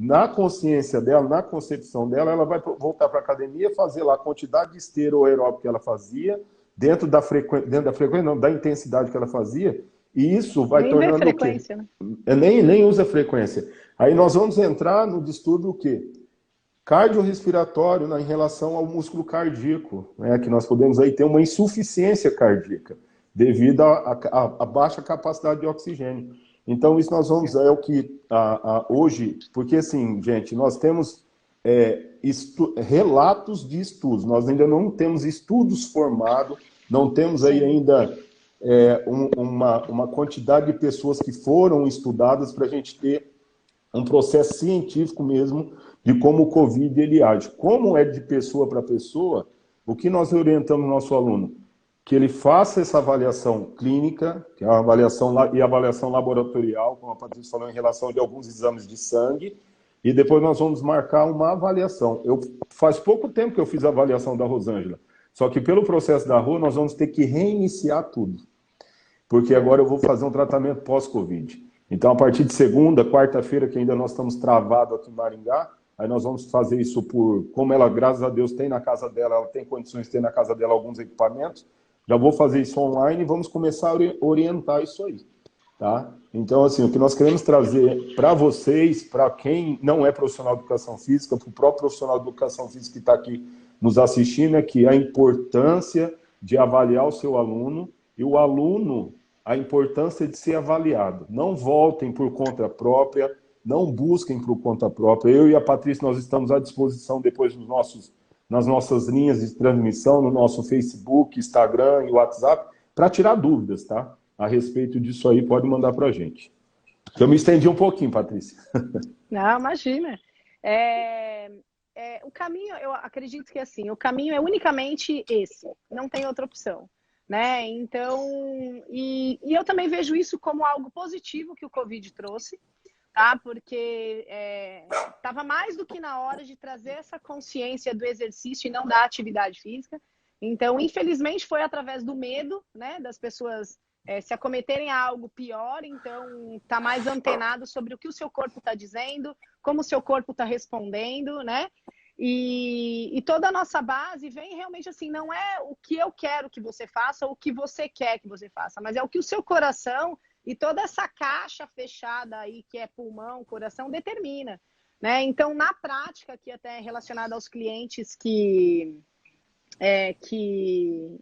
na consciência dela, na concepção dela, ela vai voltar para a academia, fazer lá a quantidade de esteira ou aeróbico que ela fazia, dentro da frequência, não, da intensidade que ela fazia, e isso vai Nem tornando vê frequência, o quê? né? Nem usa frequência. Aí nós vamos entrar no distúrbio o quê? Cardiorrespiratório, né, em relação ao músculo cardíaco, né, que nós podemos aí ter uma insuficiência cardíaca devido à baixa capacidade de oxigênio. Então, isso nós vamos, é o que hoje, porque assim, gente, nós temos relatos de estudos, nós ainda não temos estudos formados, não temos aí ainda uma quantidade de pessoas que foram estudadas para a gente ter um processo científico mesmo de como o Covid ele age. Como é de pessoa para pessoa, o que nós orientamos o nosso aluno? Que ele faça essa avaliação clínica, que é a avaliação e avaliação laboratorial, como a Patrícia falou, em relação de alguns exames de sangue, e depois nós vamos marcar uma avaliação. Faz pouco tempo que eu fiz a avaliação da Rosângela, só que pelo processo da rua nós vamos ter que reiniciar tudo, porque agora eu vou fazer um tratamento pós-Covid. Então, a partir de segunda, quarta-feira, que ainda nós estamos travados aqui em Maringá, aí nós vamos fazer isso como ela, graças a Deus, tem na casa dela, ela tem condições de ter na casa dela alguns equipamentos, já vou fazer isso online e vamos começar a orientar isso aí, tá? Então, assim, o que nós queremos trazer para vocês, para quem não é profissional de educação física, para o próprio profissional de educação física que está aqui nos assistindo, é que a importância de avaliar o seu aluno e o aluno, a importância de ser avaliado. Não voltem por conta própria, não busquem por conta própria. Eu e a Patrícia, nós estamos à disposição depois nas nossas linhas de transmissão, no nosso Facebook, Instagram e WhatsApp, para tirar dúvidas, tá? A respeito disso aí, pode mandar para a gente. Eu me estendi um pouquinho, Patrícia. Não, imagina. O caminho, eu acredito que assim, o caminho é unicamente esse, não tem outra opção, né? Então, e eu também vejo isso como algo positivo que o Covid trouxe, tá? Porque estava mais do que na hora de trazer essa consciência do exercício e não da atividade física. Então, infelizmente, foi através do medo, né, das pessoas se acometerem a algo pior. Então, tá mais antenado sobre o que o seu corpo está dizendo, como o seu corpo está respondendo, né? E toda a nossa base vem realmente assim, não é o que eu quero que você faça ou o que você quer que você faça, mas é o que o seu coração e toda essa caixa fechada aí, que é pulmão, coração, determina, né? Então, na prática, aqui até relacionada aos clientes que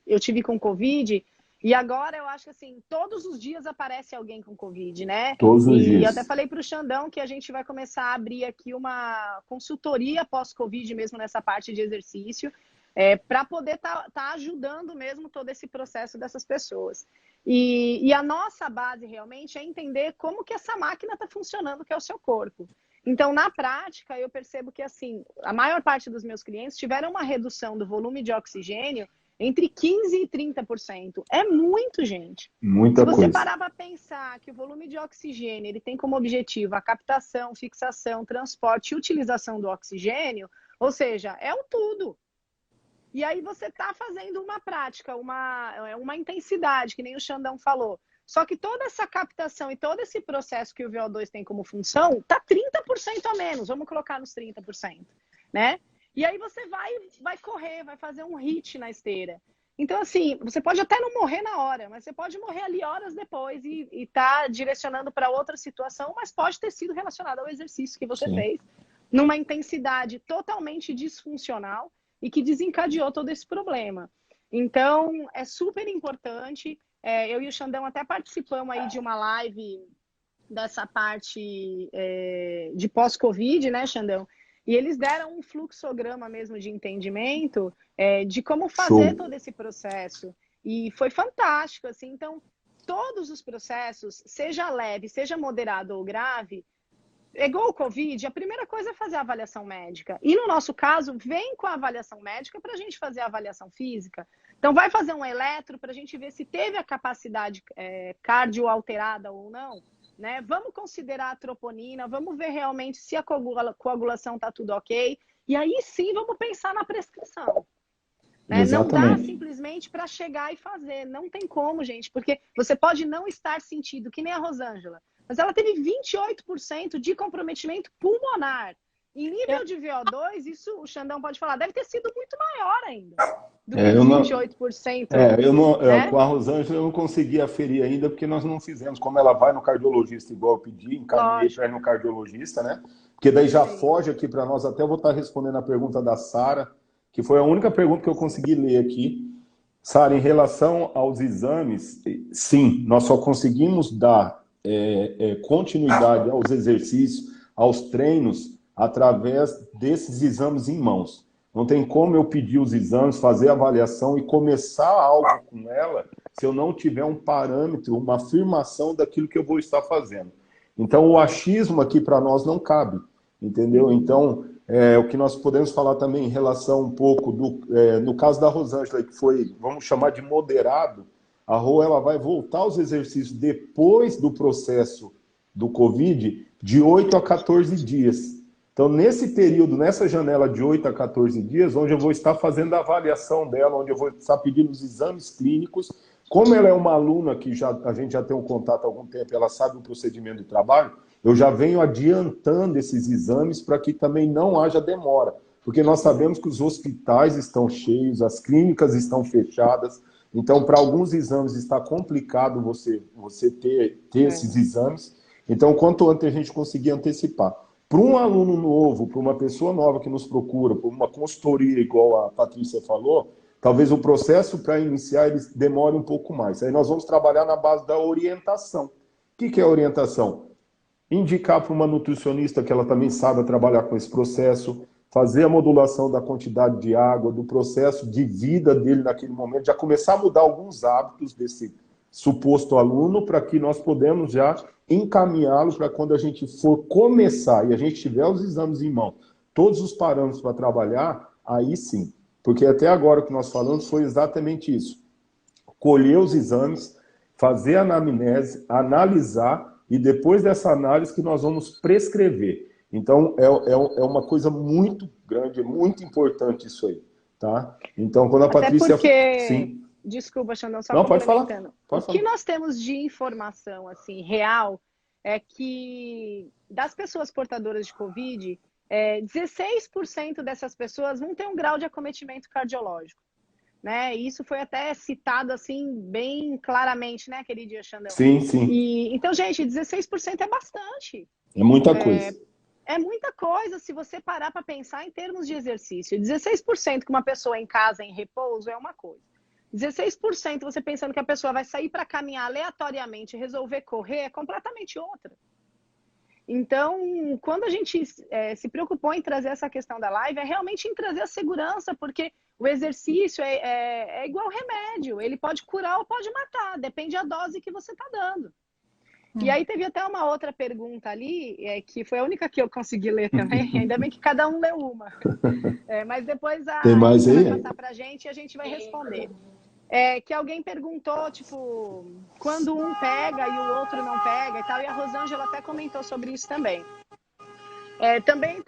eu tive com Covid, e agora eu acho que assim, todos os dias aparece alguém com Covid, né? Todos os dias. E eu até falei para o Xandão que a gente vai começar a abrir aqui uma consultoria pós-Covid mesmo nessa parte de exercício, para poder tá ajudando mesmo todo esse processo dessas pessoas. E a nossa base realmente é entender como que essa máquina está funcionando, que é o seu corpo. Então, na prática, eu percebo que assim, a maior parte dos meus clientes tiveram uma redução do volume de oxigênio entre 15% e 30%. É muito, gente. Muita coisa. Se você parar para pensar que o volume de oxigênio ele tem como objetivo a captação, fixação, transporte e utilização do oxigênio, ou seja, é o tudo. E aí você está fazendo uma prática, uma intensidade, que nem o Xandão falou. Só que toda essa captação e todo esse processo que o VO2 tem como função, está 30% a menos. Vamos colocar nos 30%, né? E aí você vai correr, vai fazer um HIIT na esteira. Então, assim, você pode até não morrer na hora, mas você pode morrer ali horas depois e tá direcionando para outra situação, mas pode ter sido relacionado ao exercício que você fez, numa intensidade totalmente disfuncional e que desencadeou todo esse problema. Então, é super importante. Eu e o Xandão até participamos aí de uma live dessa parte de pós-Covid, né, Xandão? E eles deram um fluxograma mesmo de entendimento de como fazer todo esse processo. E foi fantástico, assim. Então, todos os processos, seja leve, seja moderado ou grave, igual o Covid, a primeira coisa é fazer a avaliação médica. E no nosso caso, vem com a avaliação médica para a gente fazer a avaliação física. Então, vai fazer um eletro para a gente ver se teve a capacidade cardio alterada ou não. Né? Vamos considerar a troponina, vamos ver realmente se a coagulação está tudo ok. E aí sim vamos pensar na prescrição. Né? Não dá simplesmente para chegar e fazer. Não tem como, gente, porque você pode não estar sentindo, que nem a Rosângela. mas ela teve 28% de comprometimento pulmonar. Em nível de VO2, isso o Xandão pode falar, deve ter sido muito maior ainda do que os 28%. Com a Rosângela eu não consegui aferir ainda, porque nós não fizemos. Como ela vai no cardiologista, igual eu pedi, encaminhei para ir no cardiologista, né? Porque daí já foge aqui para nós, até eu vou estar respondendo a pergunta da Sara, que foi a única pergunta que eu consegui ler aqui. Sara, em relação aos exames, sim, nós só conseguimos dar continuidade aos exercícios, aos treinos, através desses exames em mãos. Não tem como eu pedir os exames, fazer a avaliação e começar algo com ela se eu não tiver um parâmetro, uma afirmação daquilo que eu vou estar fazendo. Então, o achismo aqui para nós não cabe, entendeu? Então, o que nós podemos falar também em relação um pouco no caso da Rosângela, que foi, vamos chamar de moderado, a Rô, ela vai voltar aos exercícios depois do processo do Covid de 8 a 14 dias. Então, nesse período, nessa janela de 8 a 14 dias, onde eu vou estar fazendo a avaliação dela, onde eu vou estar pedindo os exames clínicos, como ela é uma aluna que a gente já tem um contato há algum tempo, ela sabe o procedimento de trabalho, eu já venho adiantando esses exames para que também não haja demora. Porque nós sabemos que os hospitais estão cheios, as clínicas estão fechadas, então, para alguns exames está complicado você ter esses exames. Então, quanto antes a gente conseguir antecipar. Para um aluno novo, para uma pessoa nova que nos procura, para uma consultoria, igual a Patrícia falou, talvez o processo para iniciar ele demore um pouco mais. Aí nós vamos trabalhar na base da orientação. O que é orientação? Indicar para uma nutricionista que ela também saiba trabalhar com esse processo, fazer a modulação da quantidade de água, do processo de vida dele naquele momento, já começar a mudar alguns hábitos desse suposto aluno para que nós podemos já encaminhá-lo para quando a gente for começar e a gente tiver os exames em mão, todos os parâmetros para trabalhar, aí sim. Porque até agora o que nós falamos foi exatamente isso. Colher os exames, fazer a anamnese, analisar e depois dessa análise que nós vamos prescrever. Então, é uma coisa muito grande, muito importante isso aí, tá? Então, quando a Patrícia... Sim. Desculpa, Xandão, só complementando. Pode falar. O que nós temos de informação, assim, real, é que das pessoas portadoras de Covid, 16% dessas pessoas não tem um grau de acometimento cardiológico, né? E isso foi até citado, assim, bem claramente, né, aquele dia, Xandão? Sim. Então, gente, 16% é bastante. É muita coisa. É muita coisa se você parar para pensar em termos de exercício. 16% que uma pessoa em casa, em repouso, é uma coisa. 16% você pensando que a pessoa vai sair para caminhar aleatoriamente e resolver correr é completamente outra. Então, quando a gente se preocupou em trazer essa questão da live, é realmente em trazer a segurança, porque o exercício é igual remédio. Ele pode curar ou pode matar, depende da dose que você está dando. E aí teve até uma outra pergunta ali, que foi a única que eu consegui ler também, ainda bem que cada um leu uma. Mas depois Tem mais aí? vai passar para a gente e a gente vai responder. Que alguém perguntou, tipo, quando um pega e o outro não pega e tal, e a Rosângela até comentou sobre isso também. Também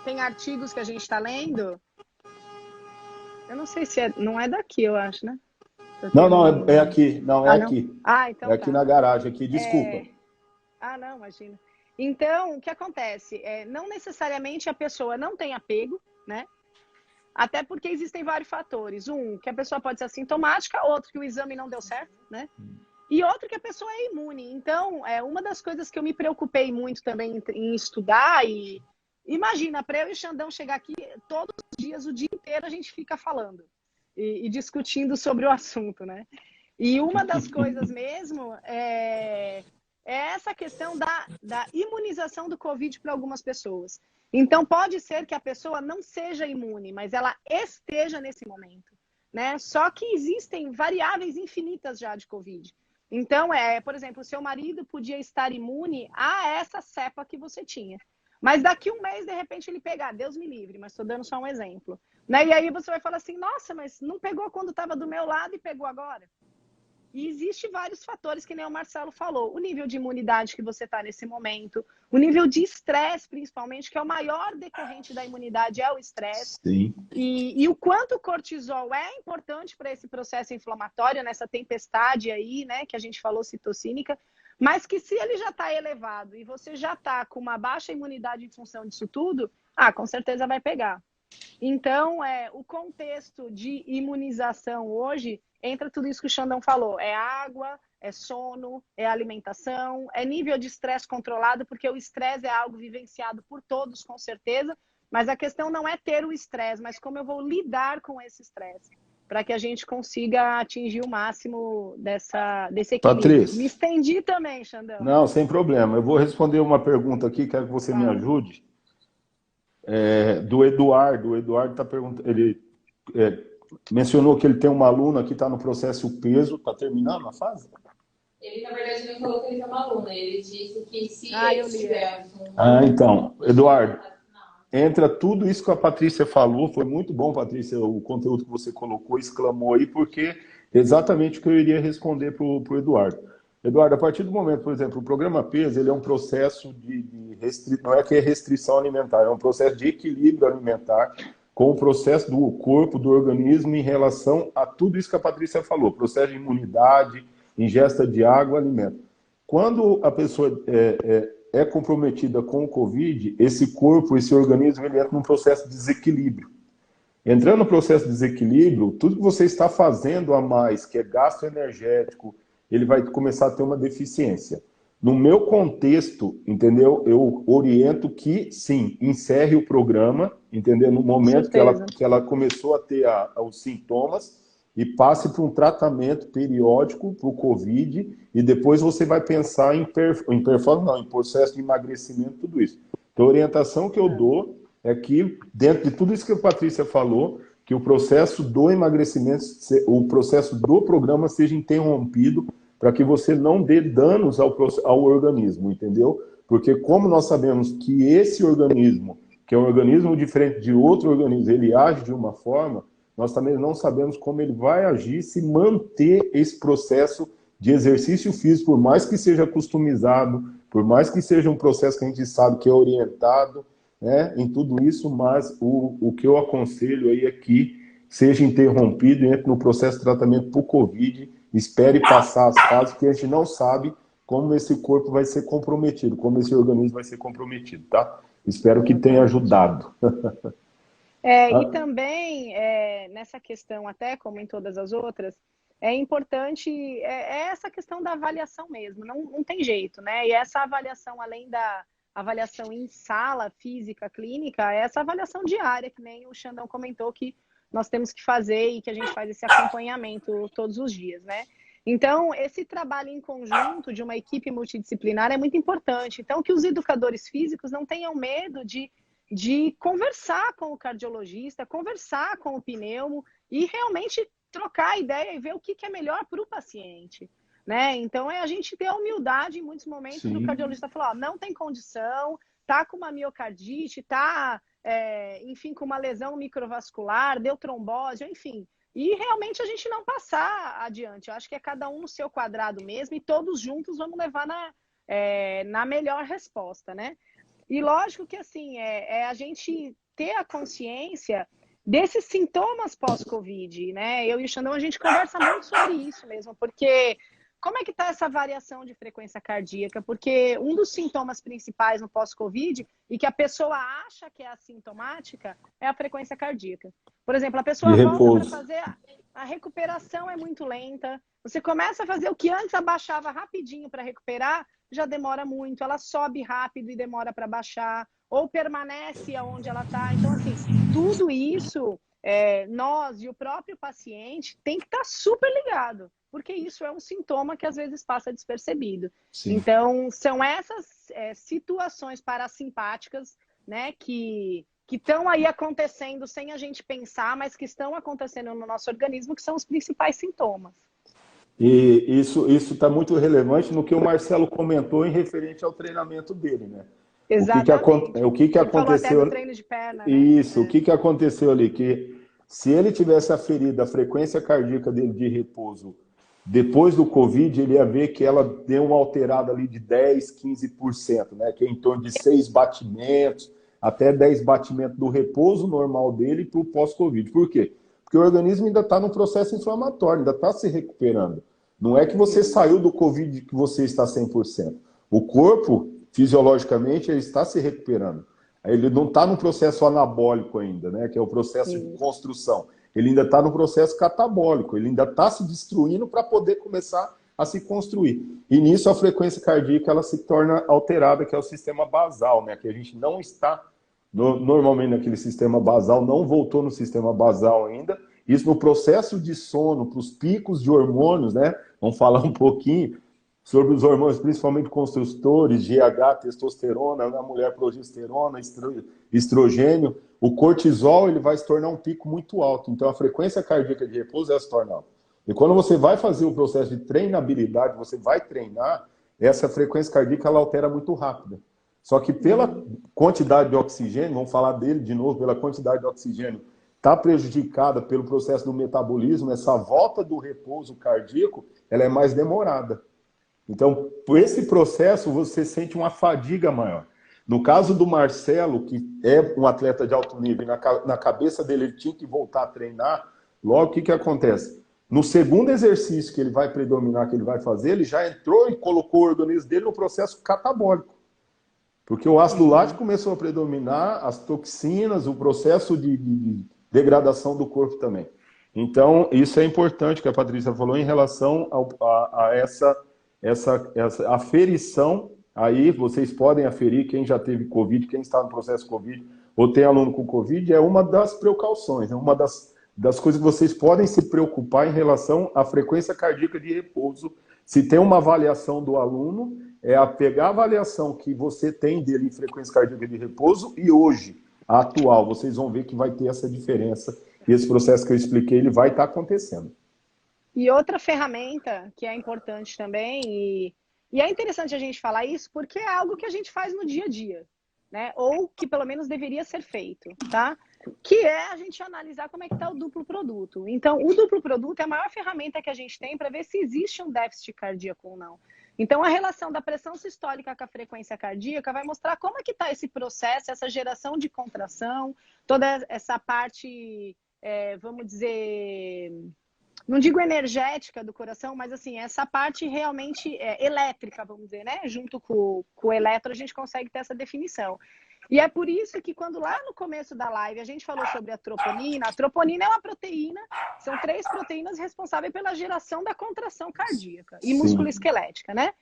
tem artigos que a gente está lendo, eu não sei se não é daqui, eu acho, né? Não, é aqui. Não, é aqui. Então é aqui na garagem, aqui. Desculpa. Não, imagina. Então, o que acontece? Não necessariamente a pessoa não tem apego, né? Até porque existem vários fatores. Um, que a pessoa pode ser assintomática, outro que o exame não deu certo, né? E outro que a pessoa é imune. Então, uma das coisas que eu me preocupei muito também em estudar e... Imagina, para eu e o Xandão chegar aqui todos os dias, o dia inteiro, a gente fica falando e discutindo sobre o assunto, né? E uma das coisas mesmo é essa questão da imunização do Covid para algumas pessoas. Então, pode ser que a pessoa não seja imune, mas ela esteja nesse momento, né? Só que existem variáveis infinitas já de Covid. Então, por exemplo, o seu marido podia estar imune a essa cepa que você tinha. Mas daqui um mês, de repente, ele pegar, Deus me livre, mas estou dando só um exemplo. Né? E aí você vai falar assim, nossa, mas não pegou quando estava do meu lado e pegou agora? E existem vários fatores, que nem o Marcelo falou. O nível de imunidade que você está nesse momento, o nível de estresse, principalmente, que é o maior decorrente da imunidade, é o estresse. Sim. E o quanto o cortisol é importante para esse processo inflamatório, nessa tempestade aí, né, que a gente falou, citocínica, Mas que se ele já está elevado e você já está com uma baixa imunidade em função disso tudo, com certeza vai pegar. Então, o contexto de imunização hoje entra tudo isso que o Xandão falou. É água, é sono, é alimentação, é nível de estresse controlado, porque o estresse é algo vivenciado por todos, com certeza, mas a questão não é ter o estresse, mas como eu vou lidar com esse estresse, para que a gente consiga atingir o máximo desse equilíbrio. Patrícia. Me estendi também, Xandão. Não, sem problema. Eu vou responder uma pergunta aqui, quero que você me ajude. Do Eduardo. O Eduardo está perguntando, ele mencionou que ele tem uma aluna que está no processo peso, está terminando a fase? Ele, na verdade, não falou que ele tem uma aluna, ele disse que se eu ele li. tiver... Então, Eduardo, entra tudo isso que a Patrícia falou, foi muito bom, Patrícia, o conteúdo que você colocou, exclamou aí, porque exatamente o que eu iria responder para o Eduardo. Eduardo, a partir do momento, por exemplo, o programa PES, ele é um processo não é que é restrição alimentar, é um processo de equilíbrio alimentar com o processo do corpo, do organismo em relação a tudo isso que a Patrícia falou, processo de imunidade, ingesta de água, alimento. Quando a pessoa é comprometida com o Covid, esse corpo, esse organismo, ele entra num processo de desequilíbrio. Entrando no processo de desequilíbrio, tudo que você está fazendo a mais, que é gasto energético, ele vai começar a ter uma deficiência. No meu contexto, entendeu? Eu oriento que, sim, encerre o programa, entendeu? No momento que ela começou a ter os sintomas e passe por um tratamento periódico para o Covid e depois você vai pensar em processo de emagrecimento, tudo isso. Então, a orientação que eu dou é que, dentro de tudo isso que a Patrícia falou, que o processo do emagrecimento, o processo do programa seja interrompido para que você não dê danos ao organismo, entendeu? Porque como nós sabemos que esse organismo, que é um organismo diferente de outro organismo, ele age de uma forma, nós também não sabemos como ele vai agir se manter esse processo de exercício físico, por mais que seja customizado, por mais que seja um processo que a gente sabe que é orientado, né, em tudo isso, mas o que eu aconselho aí é que seja interrompido e entre no processo de tratamento para o Covid, espere passar as fases, porque a gente não sabe como esse corpo vai ser comprometido, como esse organismo vai ser comprometido, tá? Espero que tenha ajudado. E também, nessa questão, até como em todas as outras, é importante, essa questão da avaliação mesmo, não tem jeito, né? E essa avaliação, além da avaliação em sala, física, clínica, é essa avaliação diária, que nem o Xandão comentou que nós temos que fazer e que a gente faz esse acompanhamento todos os dias, né? Então, esse trabalho em conjunto de uma equipe multidisciplinar é muito importante. Então, que os educadores físicos não tenham medo de conversar com o cardiologista, conversar com o pneumo e realmente trocar ideia e ver o que é melhor para o paciente, né? Então, a gente ter a humildade em muitos momentos do cardiologista falar, não tem condição, tá com uma miocardite, tá... enfim, com uma lesão microvascular, deu trombose, enfim. E realmente a gente não passar adiante. Eu acho que é cada um no seu quadrado mesmo e todos juntos vamos levar na melhor resposta, né? E lógico que, assim, a gente ter a consciência desses sintomas pós-Covid, né? Eu e o Xandão, a gente conversa muito sobre isso mesmo, porque... Como é que está essa variação de frequência cardíaca? Porque um dos sintomas principais no pós-Covid e que a pessoa acha que é assintomática é a frequência cardíaca. Por exemplo, a pessoa volta para fazer... A recuperação é muito lenta. Você começa a fazer o que antes abaixava rapidinho para recuperar, já demora muito. Ela sobe rápido e demora para baixar. Ou permanece onde ela está. Então, assim, tudo isso, nós e o próprio paciente tem que estar super ligado. Porque isso é um sintoma que às vezes passa despercebido. Sim. Então, são essas situações parasimpáticas, né, que estão aí acontecendo sem a gente pensar, mas que estão acontecendo no nosso organismo, que são os principais sintomas. E isso está muito relevante no que o Marcelo comentou em referente ao treinamento dele, né? Exatamente. O que aconteceu... Falou até do treino de perna, né? Isso, o que aconteceu ali? Que se ele tivesse aferido a frequência cardíaca dele de repouso depois do Covid, ele ia ver que ela deu uma alterada ali de 10, 15%, né? Que é em torno de 6 batimentos, até 10 batimentos do repouso normal dele para o pós-Covid. Por quê? Porque o organismo ainda está no processo inflamatório, ainda está se recuperando. Não é que você saiu do Covid que você está 100%. O corpo, fisiologicamente, ele está se recuperando. Ele não está no processo anabólico ainda, né? Que é o processo de construção. Ele ainda está no processo catabólico. Ele ainda está se destruindo para poder começar a se construir. E nisso a frequência cardíaca ela se torna alterada, que é o sistema basal, né? Que a gente não está normalmente naquele sistema basal, não voltou no sistema basal ainda. Isso no processo de sono, para os picos de hormônios, né? Vamos falar um pouquinho sobre os hormônios, principalmente construtores, GH, testosterona, na mulher progesterona, estrogênio. O cortisol ele vai se tornar um pico muito alto. Então a frequência cardíaca de repouso ela se torna alta. E quando você vai fazer o processo de treinabilidade, você vai treinar, essa frequência cardíaca ela altera muito rápida. Só que pela quantidade de oxigênio, vamos falar dele de novo, pela quantidade de oxigênio, está prejudicada pelo processo do metabolismo, essa volta do repouso cardíaco, ela é mais demorada. Então, por esse processo, você sente uma fadiga maior. No caso do Marcelo, que é um atleta de alto nível, na cabeça dele ele tinha que voltar a treinar, logo o que acontece? No segundo exercício que ele vai predominar, que ele vai fazer, ele já entrou e colocou o organismo dele no processo catabólico. Porque o ácido lático começou a predominar, as toxinas, o processo de degradação do corpo também. Então, isso é importante que a Patrícia falou em relação a essa aferição. Aí vocês podem aferir quem já teve Covid, quem está no processo Covid, ou tem aluno com Covid, é uma das precauções, é uma das coisas que vocês podem se preocupar em relação à frequência cardíaca de repouso. Se tem uma avaliação do aluno, é pegar a avaliação que você tem dele em frequência cardíaca de repouso e hoje, a atual, vocês vão ver que vai ter essa diferença. E esse processo que eu expliquei, ele vai estar acontecendo. E outra ferramenta que é importante também, e é interessante a gente falar isso porque é algo que a gente faz no dia a dia, né? Ou que pelo menos deveria ser feito, tá? Que é a gente analisar como é que está o duplo produto. Então, o duplo produto é a maior ferramenta que a gente tem para ver se existe um déficit cardíaco ou não. Então, a relação da pressão sistólica com a frequência cardíaca vai mostrar como é que está esse processo, essa geração de contração, toda essa parte, vamos dizer, não digo energética do coração, mas assim, essa parte realmente elétrica, vamos dizer, né? Junto com o eletro, a gente consegue ter essa definição. E é por isso que quando lá no começo da live a gente falou sobre a troponina é uma proteína, são 3 proteínas responsáveis pela geração da contração cardíaca e musculoesquelética, né?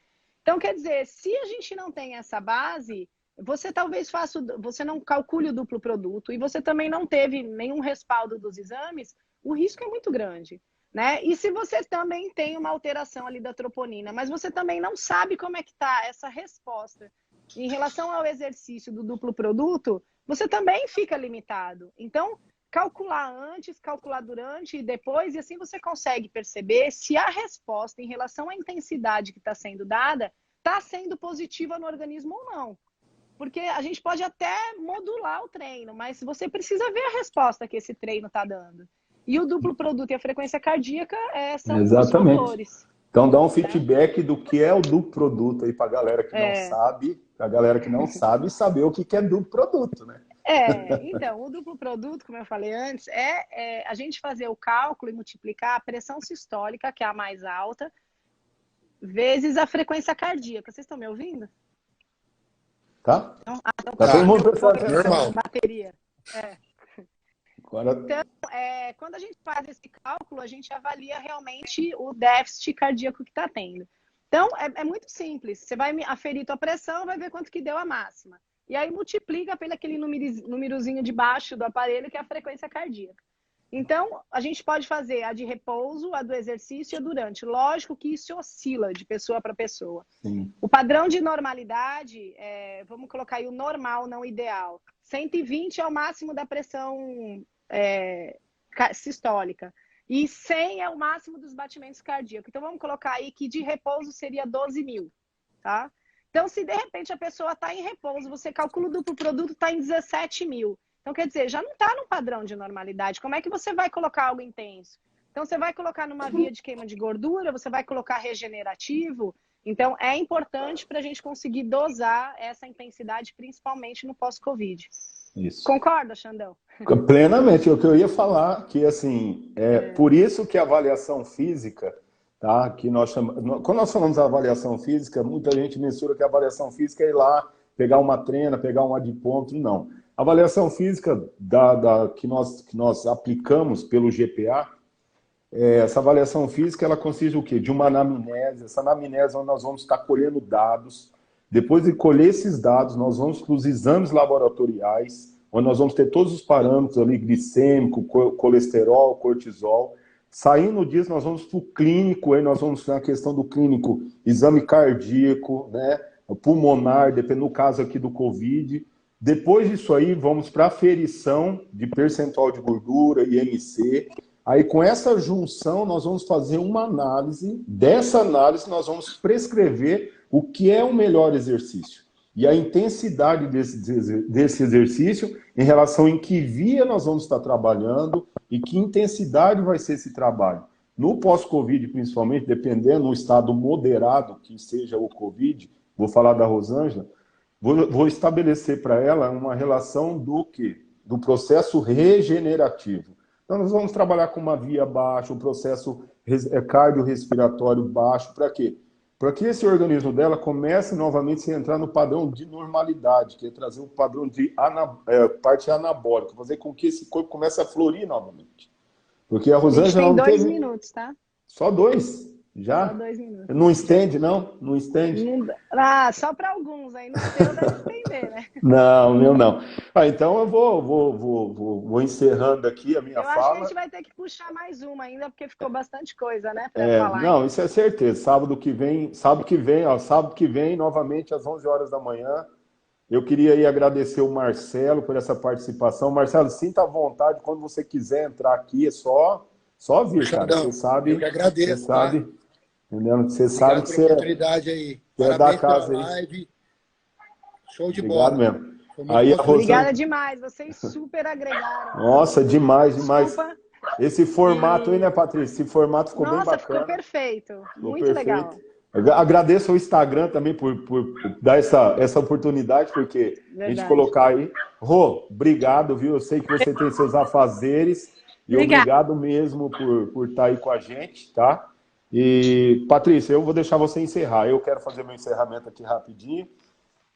Então, quer dizer, se a gente não tem essa base, você talvez você não calcule o duplo produto e você também não teve nenhum respaldo dos exames, o risco é muito grande, né? E se você também tem uma alteração ali da troponina, mas você também não sabe como é que está essa resposta em relação ao exercício do duplo produto, você também fica limitado. Então, calcular antes, calcular durante e depois, e assim você consegue perceber se a resposta em relação à intensidade que está sendo dada está sendo positiva no organismo ou não. Porque a gente pode até modular o treino, mas você precisa ver a resposta que esse treino está dando. E o duplo produto e a frequência cardíaca são os motores. Então dá um feedback do que é o duplo produto aí para a galera que não sabe, a galera que não sabe saber o que é duplo produto, né? Então, o duplo produto, como eu falei antes, é a gente fazer o cálculo e multiplicar a pressão sistólica, que é a mais alta, vezes a frequência cardíaca. Vocês estão me ouvindo? Tá? Então, tá todo mundo prestando atenção. Bateria. Agora... Então, quando a gente faz esse cálculo, a gente avalia realmente o déficit cardíaco que está tendo. Então, é muito simples. Você vai aferir tua pressão, vai ver quanto que deu a máxima. E aí multiplica pelo aquele númerozinho de baixo do aparelho, que é a frequência cardíaca. Então, a gente pode fazer a de repouso, a do exercício e a durante. Lógico que isso oscila de pessoa para pessoa. Sim. O padrão de normalidade, vamos colocar aí o normal, não o ideal. 120 é o máximo da pressão sistólica. E 100 é o máximo dos batimentos cardíacos. Então, vamos colocar aí que de repouso seria 12 mil, tá? Então, se de repente a pessoa está em repouso, você calcula o duplo produto, está em 17 mil. Então, quer dizer, já não está no padrão de normalidade. Como é que você vai colocar algo intenso? Então, você vai colocar numa via de queima de gordura, você vai colocar regenerativo. Então, é importante para a gente conseguir dosar essa intensidade, principalmente no pós-Covid. Isso. Concorda, Xandão? Plenamente. O que eu ia falar, que assim, por isso que a avaliação física tá? Que nós chamamos, quando nós falamos da avaliação física, muita gente mensura que a avaliação física é ir lá, pegar uma trena, pegar um adipômetro, não. A avaliação física que nós aplicamos pelo GPA, essa avaliação física, ela consiste o quê? De uma anamnese. Essa anamnese onde nós vamos estar colhendo dados. Depois de colher esses dados, nós vamos para os exames laboratoriais, onde nós vamos ter todos os parâmetros ali, glicêmico, colesterol, cortisol. Saindo disso, nós vamos para o clínico, aí nós vamos na questão do clínico, exame cardíaco, né, pulmonar, dependendo no caso aqui do Covid. Depois disso aí, vamos para a aferição de percentual de gordura, IMC. Aí, com essa junção, nós vamos fazer uma análise. Dessa análise, nós vamos prescrever o que é o melhor exercício. E a intensidade desse exercício em relação em que via nós vamos estar trabalhando e que intensidade vai ser esse trabalho. No pós-Covid, principalmente, dependendo do estado moderado que seja o Covid, vou falar da Rosângela, vou estabelecer para ela uma relação do quê? Do processo regenerativo. Então, nós vamos trabalhar com uma via baixa, um processo cardiorrespiratório baixo, para quê? Para que esse organismo dela comece novamente a entrar no padrão de normalidade, que é trazer um padrão de parte anabólica, fazer com que esse corpo comece a florir novamente. Porque a Rosângela tem não 2 teve... minutos, tá? Só 2? Já? Só 2 minutos. Não estende, não? Não estende? Só para alguns, aí no seu deve estender, né? Não, eu não. Então eu vou encerrando aqui a minha fala. Eu acho que a gente vai ter que puxar mais uma ainda, porque ficou bastante coisa, né, para falar. Não, isso é certeza. Sábado que vem, novamente às 11 horas da manhã. Eu queria aí agradecer o Marcelo por essa participação. Marcelo, sinta à vontade, quando você quiser entrar aqui, é só vir, cara. Você sabe. Eu que agradeço, você sabe, entendeu? Você sabe que você oportunidade aí. É da casa aí. Live. Show de Obrigado bola. mesmo. Aí, Obrigada demais, vocês super agregaram. Nossa, demais. Desculpa. Esse formato aí, né, Patrícia? Esse formato ficou bem bacana. Nossa, ficou perfeito. Muito perfeito. Legal. Eu agradeço ao Instagram também por dar essa oportunidade, porque a gente colocar aí. Rô, obrigado, viu? Eu sei que você tem seus afazeres. E obrigado mesmo por estar aí com a gente, tá? E, Patrícia, eu vou deixar você encerrar. Eu quero fazer meu encerramento aqui rapidinho.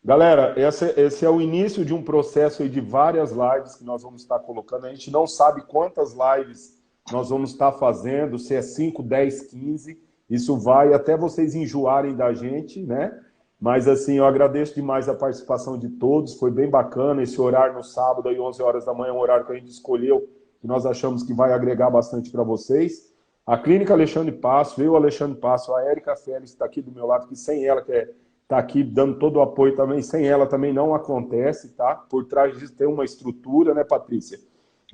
Galera, esse é o início de um processo aí de várias lives que nós vamos estar colocando. A gente não sabe quantas lives nós vamos estar fazendo, se é 5, 10, 15. Isso vai até vocês enjoarem da gente, né? Mas, assim, eu agradeço demais a participação de todos. Foi bem bacana esse horário no sábado, aí 11 horas da manhã, é um horário que a gente escolheu, que nós achamos que vai agregar bastante para vocês. A Clínica Alexandre Passo, eu, Alexandre Passo, a Érica Félix está aqui do meu lado, que sem ela, que está aqui dando todo o apoio também, sem ela também não acontece, tá? Por trás disso tem uma estrutura, né, Patrícia?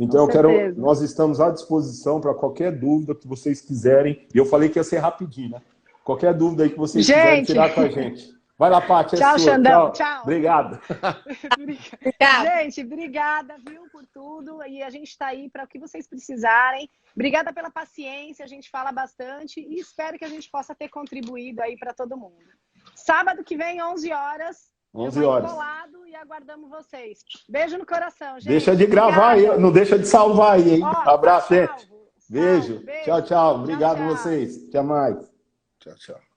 Então, nós estamos à disposição para qualquer dúvida que vocês quiserem. E eu falei que ia ser rapidinho, né? Qualquer dúvida aí que vocês quiserem tirar com a gente. Vai lá, Paty, é tchau, sua. Xandão. Tchau. Obrigado. Gente, obrigada, viu, por tudo. E a gente está aí para o que vocês precisarem. Obrigada pela paciência, a gente fala bastante e espero que a gente possa ter contribuído aí para todo mundo. Sábado que vem, 11 horas. 11 horas. Colado e aguardamos vocês. Beijo no coração, gente. Deixa de gravar aí, não deixa de salvar aí, hein? Abraço, gente. Beijo. Beijo. Tchau, tchau. Obrigado a vocês. Até mais. Tchau, tchau.